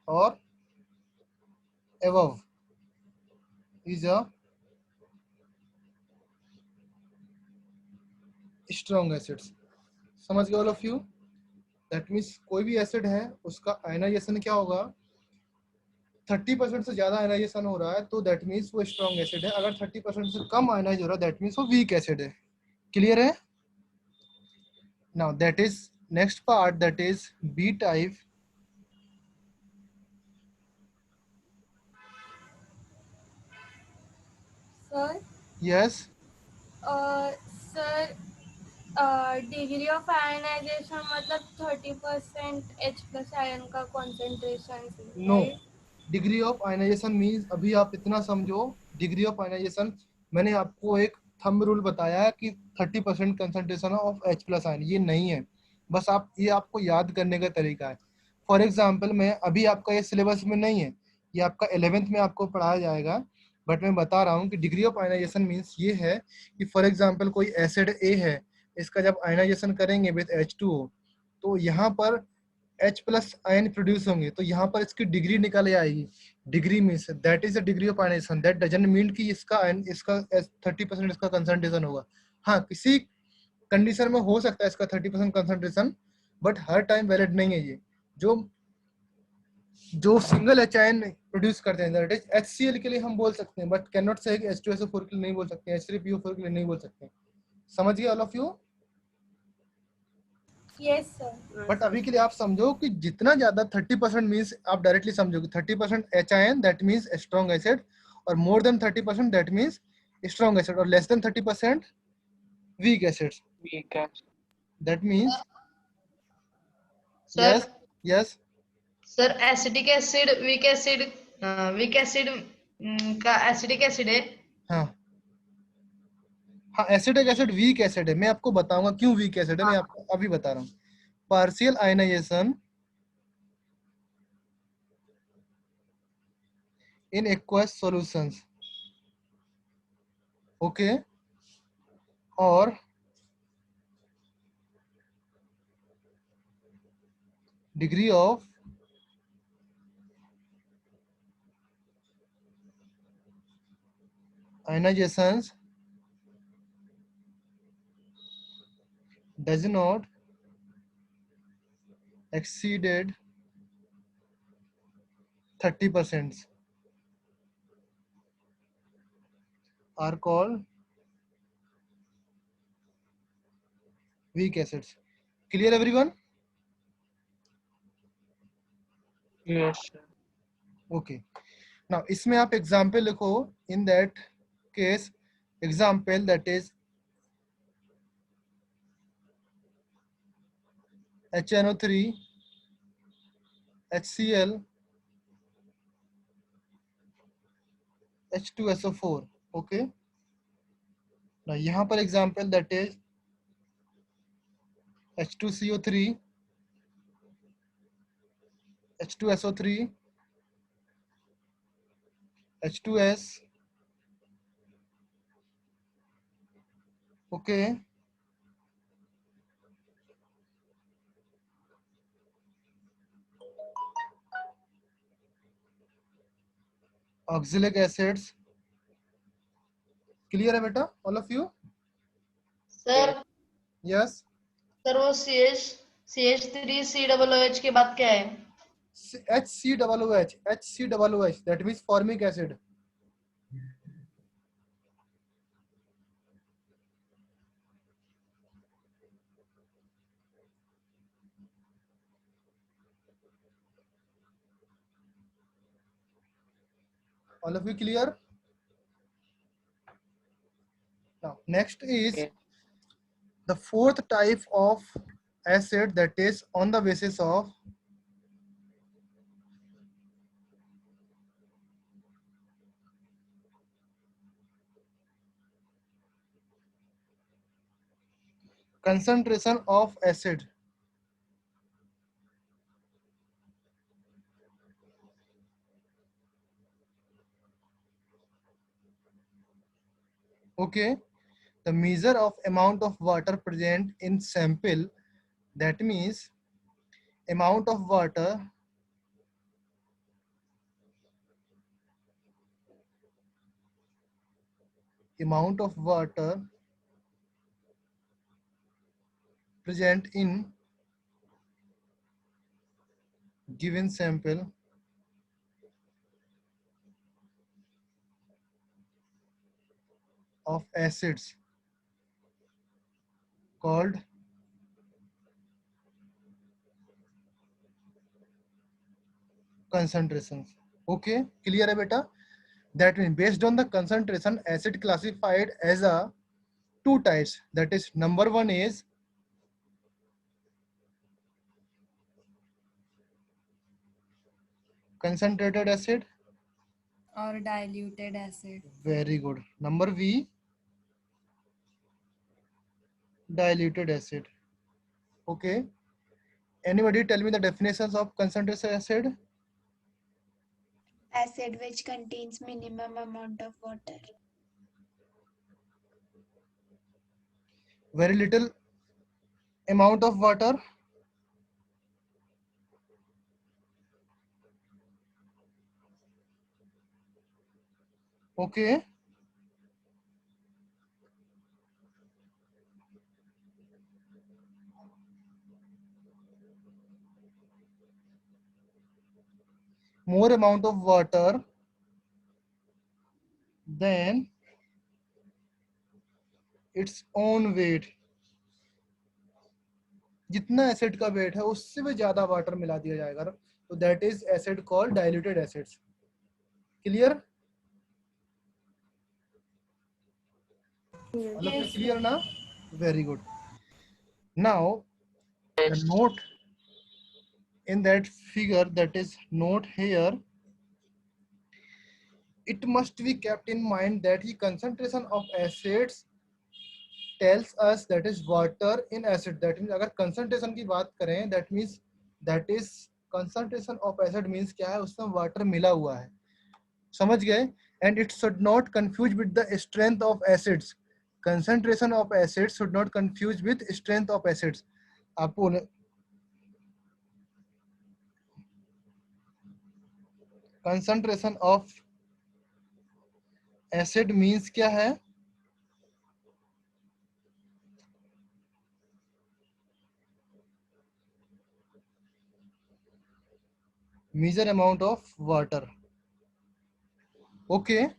Speaker 2: or above is a strong acids। समझ गए all of you? That means कोई भी एसिड है उसका आयनाइजेशन क्या होगा, 30% से ज्यादा आयनाइजेशन हो रहा है तो दैट मीन्स वो स्ट्रॉन्ग एसिड है, अगर 30% से कम आयनाइज हो रहा है दैट मीन्स वो वीक एसिड है। क्लियर है? Now that is next part, that is B type.
Speaker 6: Sir
Speaker 2: yes,
Speaker 6: sir degree of ionisation मतलब 30% H प्लस आयन का concentration,
Speaker 2: no,
Speaker 6: right?
Speaker 2: Degree of ionisation means अभी आप इतना समझो, डिग्री ऑफ आयनाइजेशन मैंने आपको एक थंब रूल बताया है कि 30% concentration of H plus ion, ये नहीं है, बस आप ये आपको याद करने का तरीका है। फॉर एग्जाम्पल मैं अभी आपका ये सिलेबस में नहीं है, ये आपका 11th में आपको पढ़ाया जाएगा, बट मैं बता रहा हूँ कि डिग्री ऑफ आयनाइजेशन मीन्स ये है कि फॉर एग्जाम्पल कोई एसिड ए है, इसका जब आयनाइजेशन करेंगे विद H2O तो यहाँ पर H प्लस आयन प्रोड्यूस होंगे, तो यहाँ पर इसकी डिग्री निकल आएगी। Degree means that is the degree of ionisation, that doesn't mean कि इसका आयन इसका 30% इसका कंसंट्रेशन होगा। हाँ, किसी कंडीशन में हो सकता है इसका 30% concentration, but her time valid नहीं है ये। जो जो सिंगल एच आयन प्रोड्यूस करते हैं दैट इज HCl के लिए हम बोल सकते हैं, बट कैन नॉट से H2SO4 के लिए नहीं बोल सकते, H3PO4 के लिए नहीं बोल सकते। समझ गए all of you?
Speaker 6: Yes sir.
Speaker 2: But अभी के लिए आप समझो कि जितना ज्यादा 30% मीन्स आप डायरेक्टली समझोगे 30% H ion that means strong acid, और more than 30% that means strong acid, और less than 30% weak acids
Speaker 3: Weak acid.
Speaker 2: That means.
Speaker 5: Sir
Speaker 2: yes, yes,
Speaker 5: sir acidic acid weak acid का एसिडिक एसिड है।
Speaker 2: हाँ हाँ, acidic acid weak acid है, मैं आपको बताऊंगा क्यों वीक एसिड है, मैं आपको अभी बता रहा हूँ। Partial ionisation in aqueous solutions, okay, or degree of ionizations does not exceeded 30% are called weak acids। Clear everyone?
Speaker 3: Yes, sir.
Speaker 2: Okay, now इसमें आप example लिखो, in that case example that is HNO3 HCl H2SO4, okay। now यहाँ पर example that is H2CO3 H2SO3 H2S. Okay. Oxalic acids. Clear है बेटा, all of you?
Speaker 5: Sir
Speaker 2: Yes.
Speaker 5: Sir वो CH3COOH के बाद क्या है?
Speaker 2: HCOOH. HCOOH. That means formic acid. All of you clear? Now, next is
Speaker 3: Okay.
Speaker 2: the fourth type of acid, that is on the basis of concentration of acid. Okay, the measure of amount of water present in sample, that means amount of water present in given sample of acids called concentrations. Okay, clear है बेटा? That means based on the concentration, acid classified as a two types. That is, number one is concentrated acid.
Speaker 1: और diluted acid.
Speaker 2: Very good. Number V, diluted acid. Okay. Anybody tell me the definitions of concentrated acid?
Speaker 8: Acid which contains minimum amount of water.
Speaker 2: Very little amount of water. Okay. More amount of water than its own weight. जितना एसिड का weight है उससे भी ज्यादा water मिला दिया जाएगा, तो that is acid called diluted acids. Clear?
Speaker 6: Yes,
Speaker 2: clear ना? Very good. Now the note in that figure, that is note here, it must be kept in mind that the concentration of acids tells us that is water in acid. That means अगर concentration की बात करें, that means that is concentration of acid means क्या है, उसमें water मिला हुआ है. समझ गए? And it should not confuse with the strength of acids. Concentration of acids should not confuse with strength of acids. आपको concentration of acid means क्या है? Measure amount of water. Okay,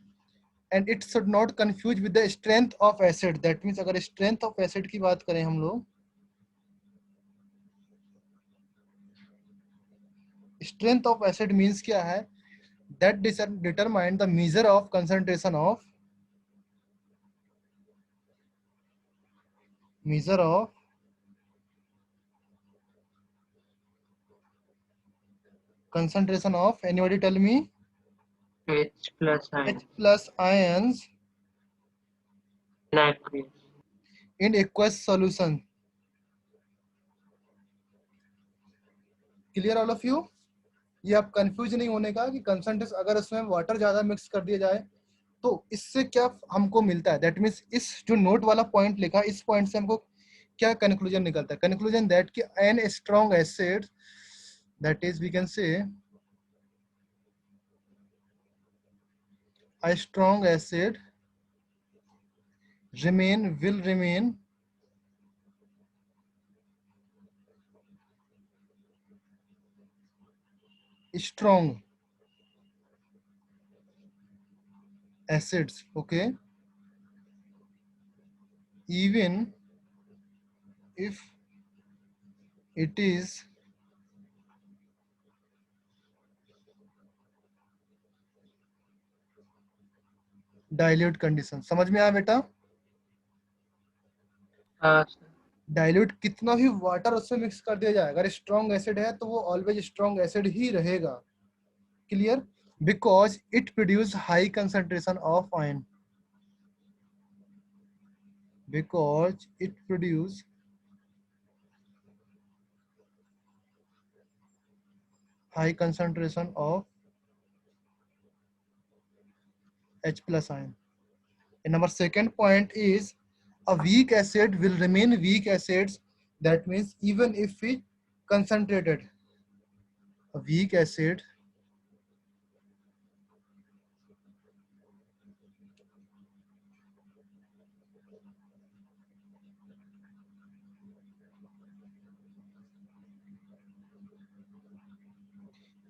Speaker 2: and it should not confuse with the strength of acid. That means अगर strength of acid की बात करें हम लोग, strength of acid means क्या है? That determine the measure of concentration of concentration of, anybody tell me?
Speaker 3: H plus
Speaker 2: H
Speaker 3: ion.
Speaker 2: plus ions
Speaker 3: in aqueous.
Speaker 2: in aqueous solution. Clear all of you? ये आप confuse नहीं होने का कि concentration अगर उसमें वाटर ज्यादा मिक्स कर दिया जाए तो इससे क्या हमको मिलता है, दैट मीन्स इस जो नोट वाला पॉइंट लिखा इस पॉइंट से हमको क्या कंक्लूजन निकलता है, कंक्लूजन दैट कि an strong acid that is we can say a strong acid will remain strong acids, okay, even if it is dilute condition. समझ में आया बेटा?
Speaker 3: हाँ सर।
Speaker 2: डाइल्यूट कितना भी वाटर उसमें मिक्स कर दिया जाए, अगर स्ट्रॉन्ग एसिड है तो वो ऑलवेज स्ट्रॉन्ग एसिड ही रहेगा. Clear? Because it produce high concentration of ion, because it produce high concentration of H plus ion. And number second point is a weak acid will remain weak acids. That means even if we concentrated, a weak acid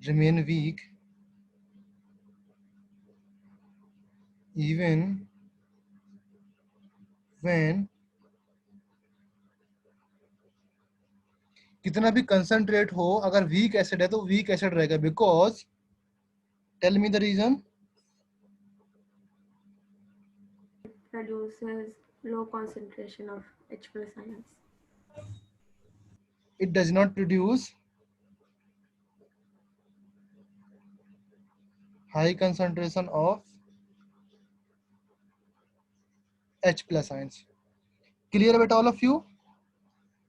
Speaker 2: remain weak even when कितना भी concentrate हो, अगर week acid है तो weak acid रहेगा. Because tell me the reason.
Speaker 4: Produces low concentration of H plus ions.
Speaker 2: It does not produce high concentration of H plus ions. Clear beta all of you?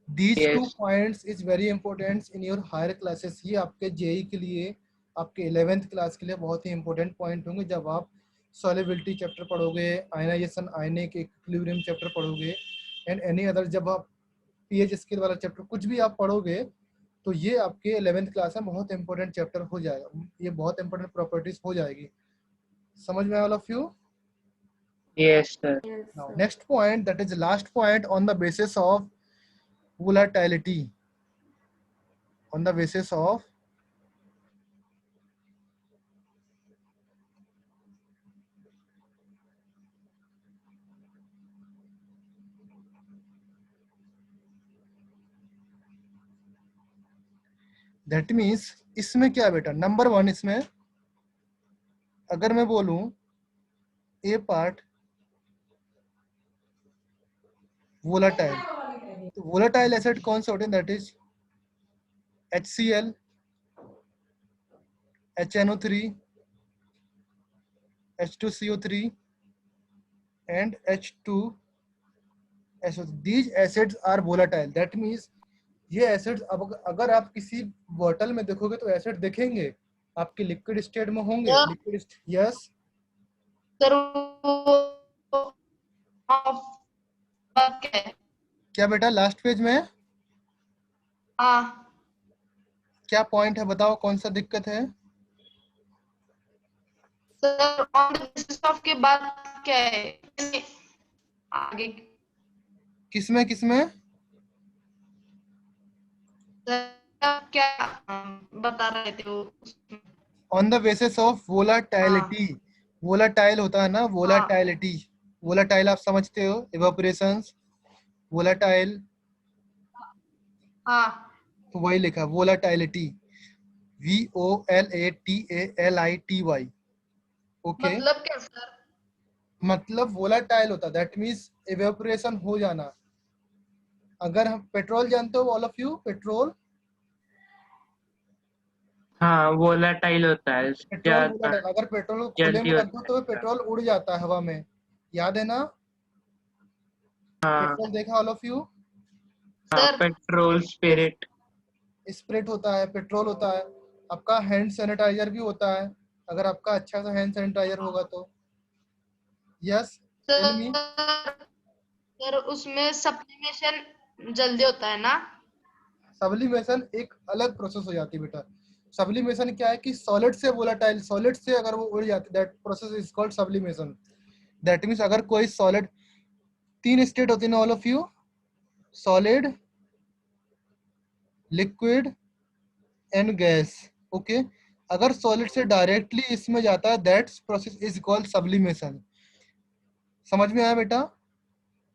Speaker 2: These
Speaker 3: Yes.
Speaker 2: 2 points is very important in your higher classes. ये आपके JEE के लिए, आपके 11th class के लिए बहुत ही important point होंगे जब आप सॉल्युबिलिटी चैप्टर पढ़ोगे, आयनाइजेशन आयनिक इक्विलिब्रियम चैप्टर पढ़ोगे, एंड एनी अदर जब आप पीएच स्केल वाला चैप्टर कुछ भी आप पढ़ोगे तो ये आपके 11th क्लास में बहुत इंपॉर्टेंट चैप्टर हो जाएगा, ये बहुत इंपॉर्टेंट प्रॉपर्टीज हो जाएगी. समझ में आया all of you?
Speaker 3: Yes sir.
Speaker 4: Yes.
Speaker 2: Now
Speaker 4: sir.
Speaker 2: next point, that is the last point, on the basis of volatility, on the basis of that means इसमें क्या बेटा, नंबर 1 इसमें अगर मैं बोलूं ए पार्ट वोलाटाइल, तो वोलाटाइल एसिड कौन से होते हैं, that is HCl, HNO3, H2CO3 and H2SO. These acids are volatile. That means ये एसिड्स अब अगर आप किसी बॉटल में देखोगे तो एसिड दिखेंगे, आपके लिक्विड स्टेट में होंगे.
Speaker 5: Yeah.
Speaker 2: लिक्विड, यस
Speaker 5: सर क्या है?
Speaker 2: क्या बेटा, लास्ट पेज में
Speaker 5: हाँ
Speaker 2: क्या पॉइंट है, बताओ कौन सा दिक्कत है.
Speaker 5: Sir on the basis of के बाद क्या है आगे?
Speaker 2: किसमें किसमें
Speaker 5: सर क्या बता रहे थे वो?
Speaker 2: On the basis of volatility. Volatile होता है ना, वोलाटिलिटी. वोलाटाइल आप समझते हो, इवेपोरेशंस, वोलाटाइल,
Speaker 5: हाँ
Speaker 2: तो वही लिखा वोलाटिलिटी, VOLATALITY. ओके,
Speaker 5: मतलब क्या सर?
Speaker 2: मतलब वोलाटाइल होता, दैट मींस इवेपोरेशन हो जाना. अगर हम पेट्रोल जानते हो ऑल ऑफ यू, पेट्रोल
Speaker 3: हाँ volatile होता है
Speaker 2: पेट्रोल
Speaker 3: ज्यादा
Speaker 2: वोलाटाइल, अगर पेट्रोल को खुले
Speaker 3: जल्दी
Speaker 2: में
Speaker 3: हो
Speaker 2: रख दो तो पेट्रोल उड़ जाता है हवा में, याद है ना?
Speaker 3: हाँ
Speaker 2: पेट्रोल देखा ऑल ऑफ यू?
Speaker 3: हाँ
Speaker 5: सर
Speaker 3: पेट्रोल स्पिरिट
Speaker 2: स्प्रिट होता है, पेट्रोल होता है. आपका हैंड सैनिटाइजर भी होता है, अगर आपका अच्छा सा हैंड सैनिटाइजर होगा तो। Yes, tell me.
Speaker 5: सर उसमें सप्लीमेशन जल्दी होता है ना?
Speaker 2: सब्लिमेशन एक अलग प्रोसेस हो जाती है बेटा। सब्लिमेशन क्या है कि सॉलिड से वोलेटाइल, सॉलिड से अगर वो उड़ जाती, that process is called sublimation. That means अगर कोई सॉलिड, 3 स्टेट होती है ना all of you, solid, liquid and gas. Okay, अगर सॉलिड से डायरेक्टली इसमें जाता है, that process is called sublimation. समझ में आया बेटा?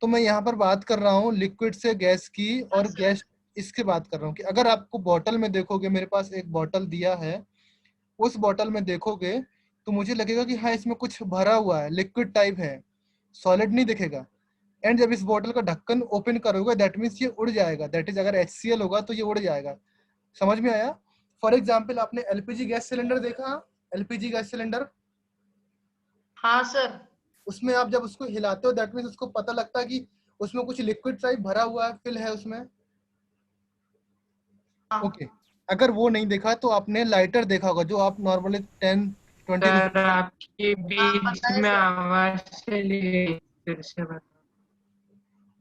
Speaker 2: तो मैं यहाँ पर बात कर रहा हूँ लिक्विड से गैस की,
Speaker 5: हाँ
Speaker 2: और
Speaker 5: सर।
Speaker 2: गैस इसके बात कर रहा हूँ कि अगर आपको बॉटल में देखोगे, मेरे पास एक बॉटल दिया है, उस बॉटल में देखोगे तो मुझे लगेगा कि हाँ इसमें कुछ भरा हुआ है, लिक्विड टाइप है, सॉलिड नहीं दिखेगा। एंड जब इस बॉटल का ढक्कन ओपन करोगे, दैट मीन्स ये उड़ जाएगा। दैट इज अगर HCl होगा तो ये उड़ जाएगा। समझ में आया? फॉर एग्जाम्पल, आपने LPG गैस सिलेंडर देखा? LPG गैस सिलेंडर,
Speaker 5: हाँ सर।
Speaker 2: उसमें आप जब उसको हिलाते हो, दैट मीन्स उसको पता लगता है कि उसमें कुछ लिक्विड टाइप भरा हुआ है, फिल है उसमें।
Speaker 5: हाँ।
Speaker 2: ओके, अगर वो नहीं देखा तो आपने लाइटर देखा होगा, जो आप नॉर्मली 10-20
Speaker 3: सर
Speaker 2: रुपीज।
Speaker 3: आपकी
Speaker 5: हाँ
Speaker 3: बीच
Speaker 5: पता है
Speaker 3: में
Speaker 5: सर।
Speaker 3: आवाज चली गई, फिर से बता।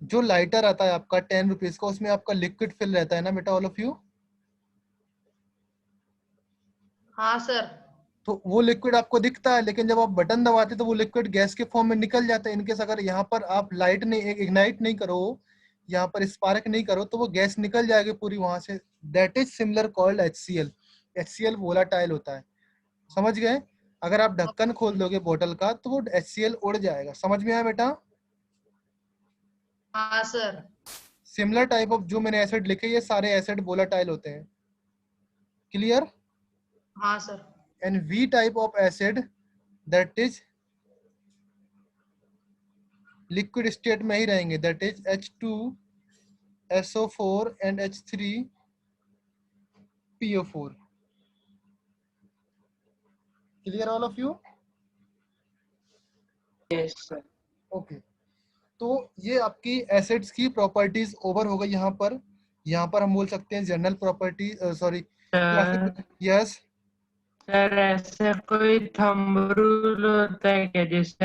Speaker 2: जो लाइटर आता है आपका 10 रुपीज का, उसमें आपका लिक्विड फिल रहता है ना बेटा, ऑल ऑफ यू।
Speaker 5: हाँ सर।
Speaker 2: तो वो लिक्विड आपको दिखता है, लेकिन जब आप बटन दबाते तो वो लिक्विड गैस के फॉर्म में निकल जाता है। इनकेस अगर यहाँ पर आप लाइट नहीं, इग्नाइट नहीं करो, यहाँ पर स्पार्क नहीं करो, तो वो गैस निकल जाएगी पूरी वहां से। That is similar called HCl। HCl volatile होता है। समझ गए? अगर आप ढक्कन खोल दोगे बोतल का तो वो HCl उड़ जाएगा। समझ में आया बेटा?
Speaker 5: हाँ सर।
Speaker 2: सिमिलर टाइप ऑफ जो मैंने एसिड लिखे, ये सारे एसिड वोलाटाइल होते हैं। क्लियर?
Speaker 5: हाँ sir.
Speaker 2: And V type of acid, that is liquid state में ही रहेंगे, that is H2SO4 and H3PO4। Clear all of you?
Speaker 3: Yes sir.
Speaker 2: Okay, तो ये आपकी एसिड्स की प्रॉपर्टीज ओवर हो गई। यहाँ पर हम बोल सकते हैं general property, sorry
Speaker 3: sir
Speaker 2: classic. Yes,
Speaker 3: sir ऐसा कोई थंब रूल होता है क्या, जिससे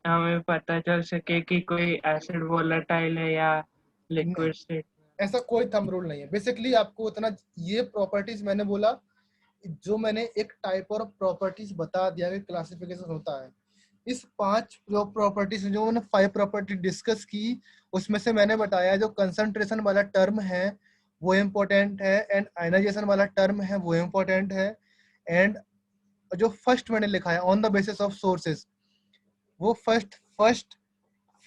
Speaker 3: हमें पता चल सके कि कोई एसिड वोलेटाइल है या
Speaker 2: नहीं,
Speaker 3: लिक्विड स्टेट?
Speaker 2: ऐसा कोई थंब रूल नहीं है। बेसिकली आपको उतना, ये प्रॉपर्टीज मैंने बोला, जो मैंने एक टाइप और प्रॉपर्टीज बता दिया कि क्लासिफिकेशन होता है। इस 5 जो प्रॉपर्टीज, जो मैंने 5 प्रॉपर्टी डिस्कस की, उसमें से मैंने बताया जो कंसंट्रेशन वाला टर्म है वो इम्पोर्टेंट है, एंड आयनाइजेशन वाला टर्म है वो इम्पोर्टेंट है, एंड जो फर्स्ट मैंने लिखा है on the basis of sources, वो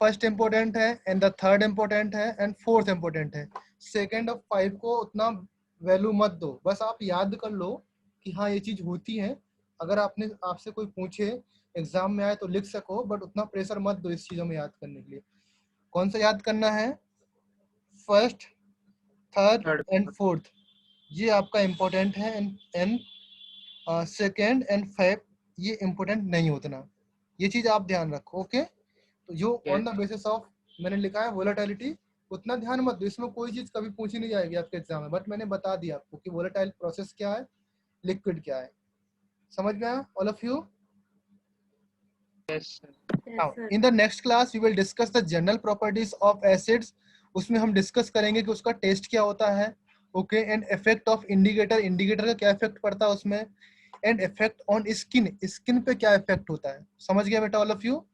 Speaker 2: फर्स्ट इम्पोर्टेंट है, एंड द थर्ड इम्पोर्टेंट है, एंड फोर्थ इम्पोर्टेंट है। सेकेंड और 5 को उतना वैल्यू मत दो, बस आप याद कर लो कि हाँ ये चीज होती है। अगर आपसे कोई पूछे एग्जाम में आए तो लिख सको, बट उतना प्रेशर मत दो इस चीजों में याद करने के लिए। कौन सा याद करना है? First, third
Speaker 3: third.
Speaker 2: And fourth, ये आपका इम्पोर्टेंट है। एंड सेकेंड एंड फाइव ये इम्पोर्टेंट नहीं उतना। ये चीज आप ध्यान रखो। ओके, तो जो ऑन द बेसिस ऑफ मैंने लिखा है वोलेटिलिटी, उतना ध्यान मत दो, इसमें कोई चीज कभी पूछी नहीं जाएगी आपके एग्जाम में, बट मैंने बता दिया आपको कि वोलेटाइल प्रोसेस क्या है, लिक्विड क्या है। समझ में आया all of you?
Speaker 3: Yes sir.
Speaker 2: Now, in the next class we will discuss the general properties of acids. उसमें हम डिस्कस करेंगे कि उसका टेस्ट क्या होता है, okay, and effect of indicator, indicator का क्या इफेक्ट पड़ता है उसमें, and effect on skin, skin पे क्या इफेक्ट होता है। समझ गया बेटा all of you?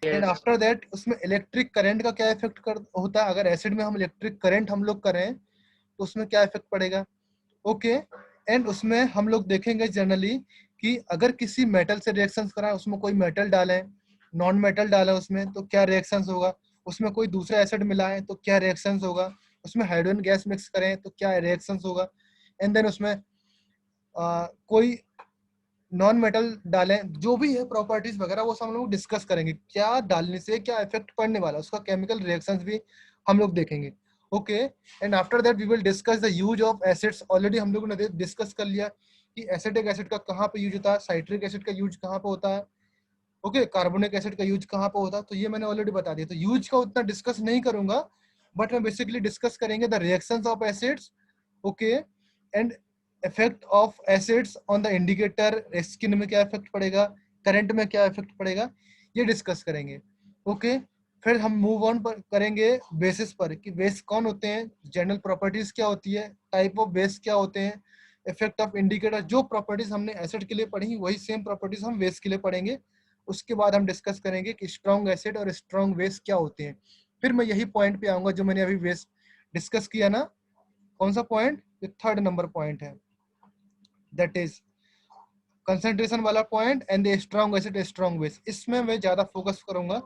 Speaker 2: And after that उसमें इलेक्ट्रिक करंट का क्या इफेक्ट होता है, अगर एसिड में हम इलेक्ट्रिक करंट हम लोग करें तो उसमें क्या इफेक्ट पड़ेगा। ओके, एंड उसमें हम लोग देखेंगे जनरली कि अगर किसी मेटल से रिएक्शंस कराएं, उसमें कोई मेटल डालें, नॉन मेटल डालें उसमें, तो क्या रिएक्शंस होगा, उसमें कोई दूसरा एसिड मिलाएं तो क्या रिएक्शंस होगा, उसमें हाइड्रोजन गैस मिक्स करें तो क्या रिएक्शंस होगा, एंड देन उसमें कोई नॉन मेटल डालें, जो भी है प्रॉपर्टीज वगैरह वो सब हम लोग डिस्कस करेंगे, क्या डालने से क्या इफेक्ट पड़ने वाला है, उसका केमिकल रिएक्शंस भी हम लोग देखेंगे। Okay, and after that we will discuss the use of acids. Already हम लोगों ने डिस्कस कर लिया कि एसिटिक एसिड का कहाँ पे यूज होता है, साइट्रिक एसिड का यूज कहाँ पे होता है, ओके, कार्बोनिक एसिड का यूज कहाँ पे होता है, तो ये मैंने ऑलरेडी बता दिया। तो यूज का उतना डिस्कस नहीं करूंगा, बट मैं बेसिकली डिस्कस करेंगे the reactions of acids, okay, and effect of acids on the indicator, skin में क्या इफेक्ट पड़ेगा, करंट में क्या इफेक्ट पड़ेगा, ये डिस्कस करेंगे। ओके, फिर हम मूव ऑन करेंगे बेसिस पर कि बेस कौन होते हैं, जनरल प्रॉपर्टीज क्या होती है, टाइप ऑफ बेस क्या होते हैं, इफेक्ट ऑफ इंडिकेटर। जो प्रॉपर्टीज हमने एसिड के लिए पढ़ी वही सेम प्रॉपर्टीज हम बेस के लिए पढ़ेंगे। उसके बाद हम डिस्कस करेंगे कि स्ट्रॉन्ग एसिड और स्ट्रॉन्ग बेस क्या होते हैं। फिर मैं यही पॉइंट पे आऊंगा जो मैंने अभी बेस डिस्कस किया ना, कौन सा पॉइंट, ये 3rd नंबर पॉइंट है, दैट इज कंसंट्रेशन वाला point and the strong acid strong base. इसमें मैं ज्यादा फोकस करूंगा,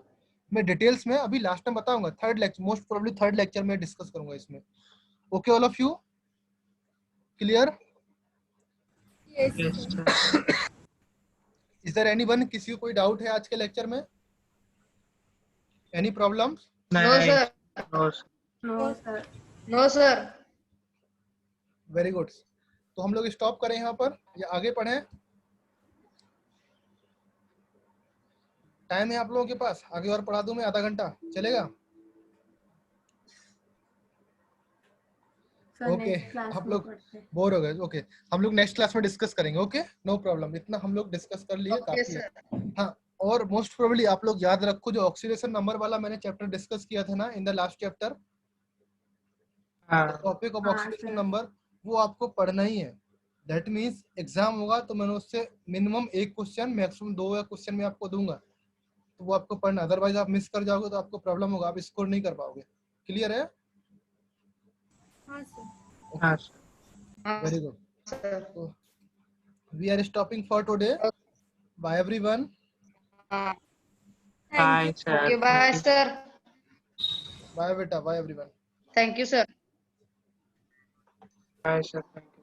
Speaker 2: मैं डिटेल्स में अभी लास्ट में बताऊंगा, 3rd lecture, most probably 3rd lecture में डिस्कस करूंगा इसमें। Okay all of you, clear?
Speaker 6: Yes,
Speaker 3: Yes,
Speaker 6: sir.
Speaker 3: sir.
Speaker 2: Is there anyone, किसी को कोई डाउट है आज के लेक्चर में, any problems?
Speaker 5: No,
Speaker 3: Nice.
Speaker 5: sir.
Speaker 3: No, sir.
Speaker 4: No sir.
Speaker 5: No, sir.
Speaker 2: Very good. तो हम लोग स्टॉप करें यहाँ पर या आगे पढ़ें? टाइम है आप लोगों के पास, आगे और पढ़ा दूं मैं, आधा घंटा चलेगा?
Speaker 4: सर
Speaker 2: ओके,
Speaker 4: नेक्स्ट क्लास
Speaker 2: आप
Speaker 4: में
Speaker 2: लोग
Speaker 4: पढ़ते हैं।
Speaker 2: बोर हो गए? ओके, हम लोग नेक्स्ट क्लास में डिस्कस करेंगे। ओके, नो प्रॉब्लम, इतना हम लोग डिस्कस कर लिए,
Speaker 5: Okay,
Speaker 2: काफी है।
Speaker 5: sir.
Speaker 2: हाँ, और मोस्ट प्रोबेबली आप लोग याद रखो जो ऑक्सीडेशन नंबर वाला मैंने चैप्टर डिस्कस किया था ना इन द लास्ट चैप्टर,
Speaker 3: हाँ,
Speaker 2: टॉपिक ऑफ
Speaker 4: हाँ,
Speaker 2: ऑक्सीडेशन
Speaker 4: sir.
Speaker 2: नंबर, वो आपको पढ़ना ही है। दैट मीन्स एग्जाम होगा तो मैंने उससे मिनिमम 1 क्वेश्चन, मैक्सिमम 2 क्वेश्चन में आपको दूंगा, तो वो आपको पढ़ना, अदरवाइज आप मिस कर जाओगे तो आपको प्रॉब्लम होगा, आप स्कोर नहीं कर पाओगे। क्लियर है?
Speaker 6: हाँ सर।
Speaker 3: हाँ, sir.
Speaker 2: Very good.
Speaker 5: Sir.
Speaker 2: So we are stopping for today. Bye everyone.
Speaker 3: Bye, sir.
Speaker 5: Okay, bye, sir.
Speaker 2: Bye beta. Bye everyone.
Speaker 5: Thank you, sir.
Speaker 3: Bye, sir. Thank you.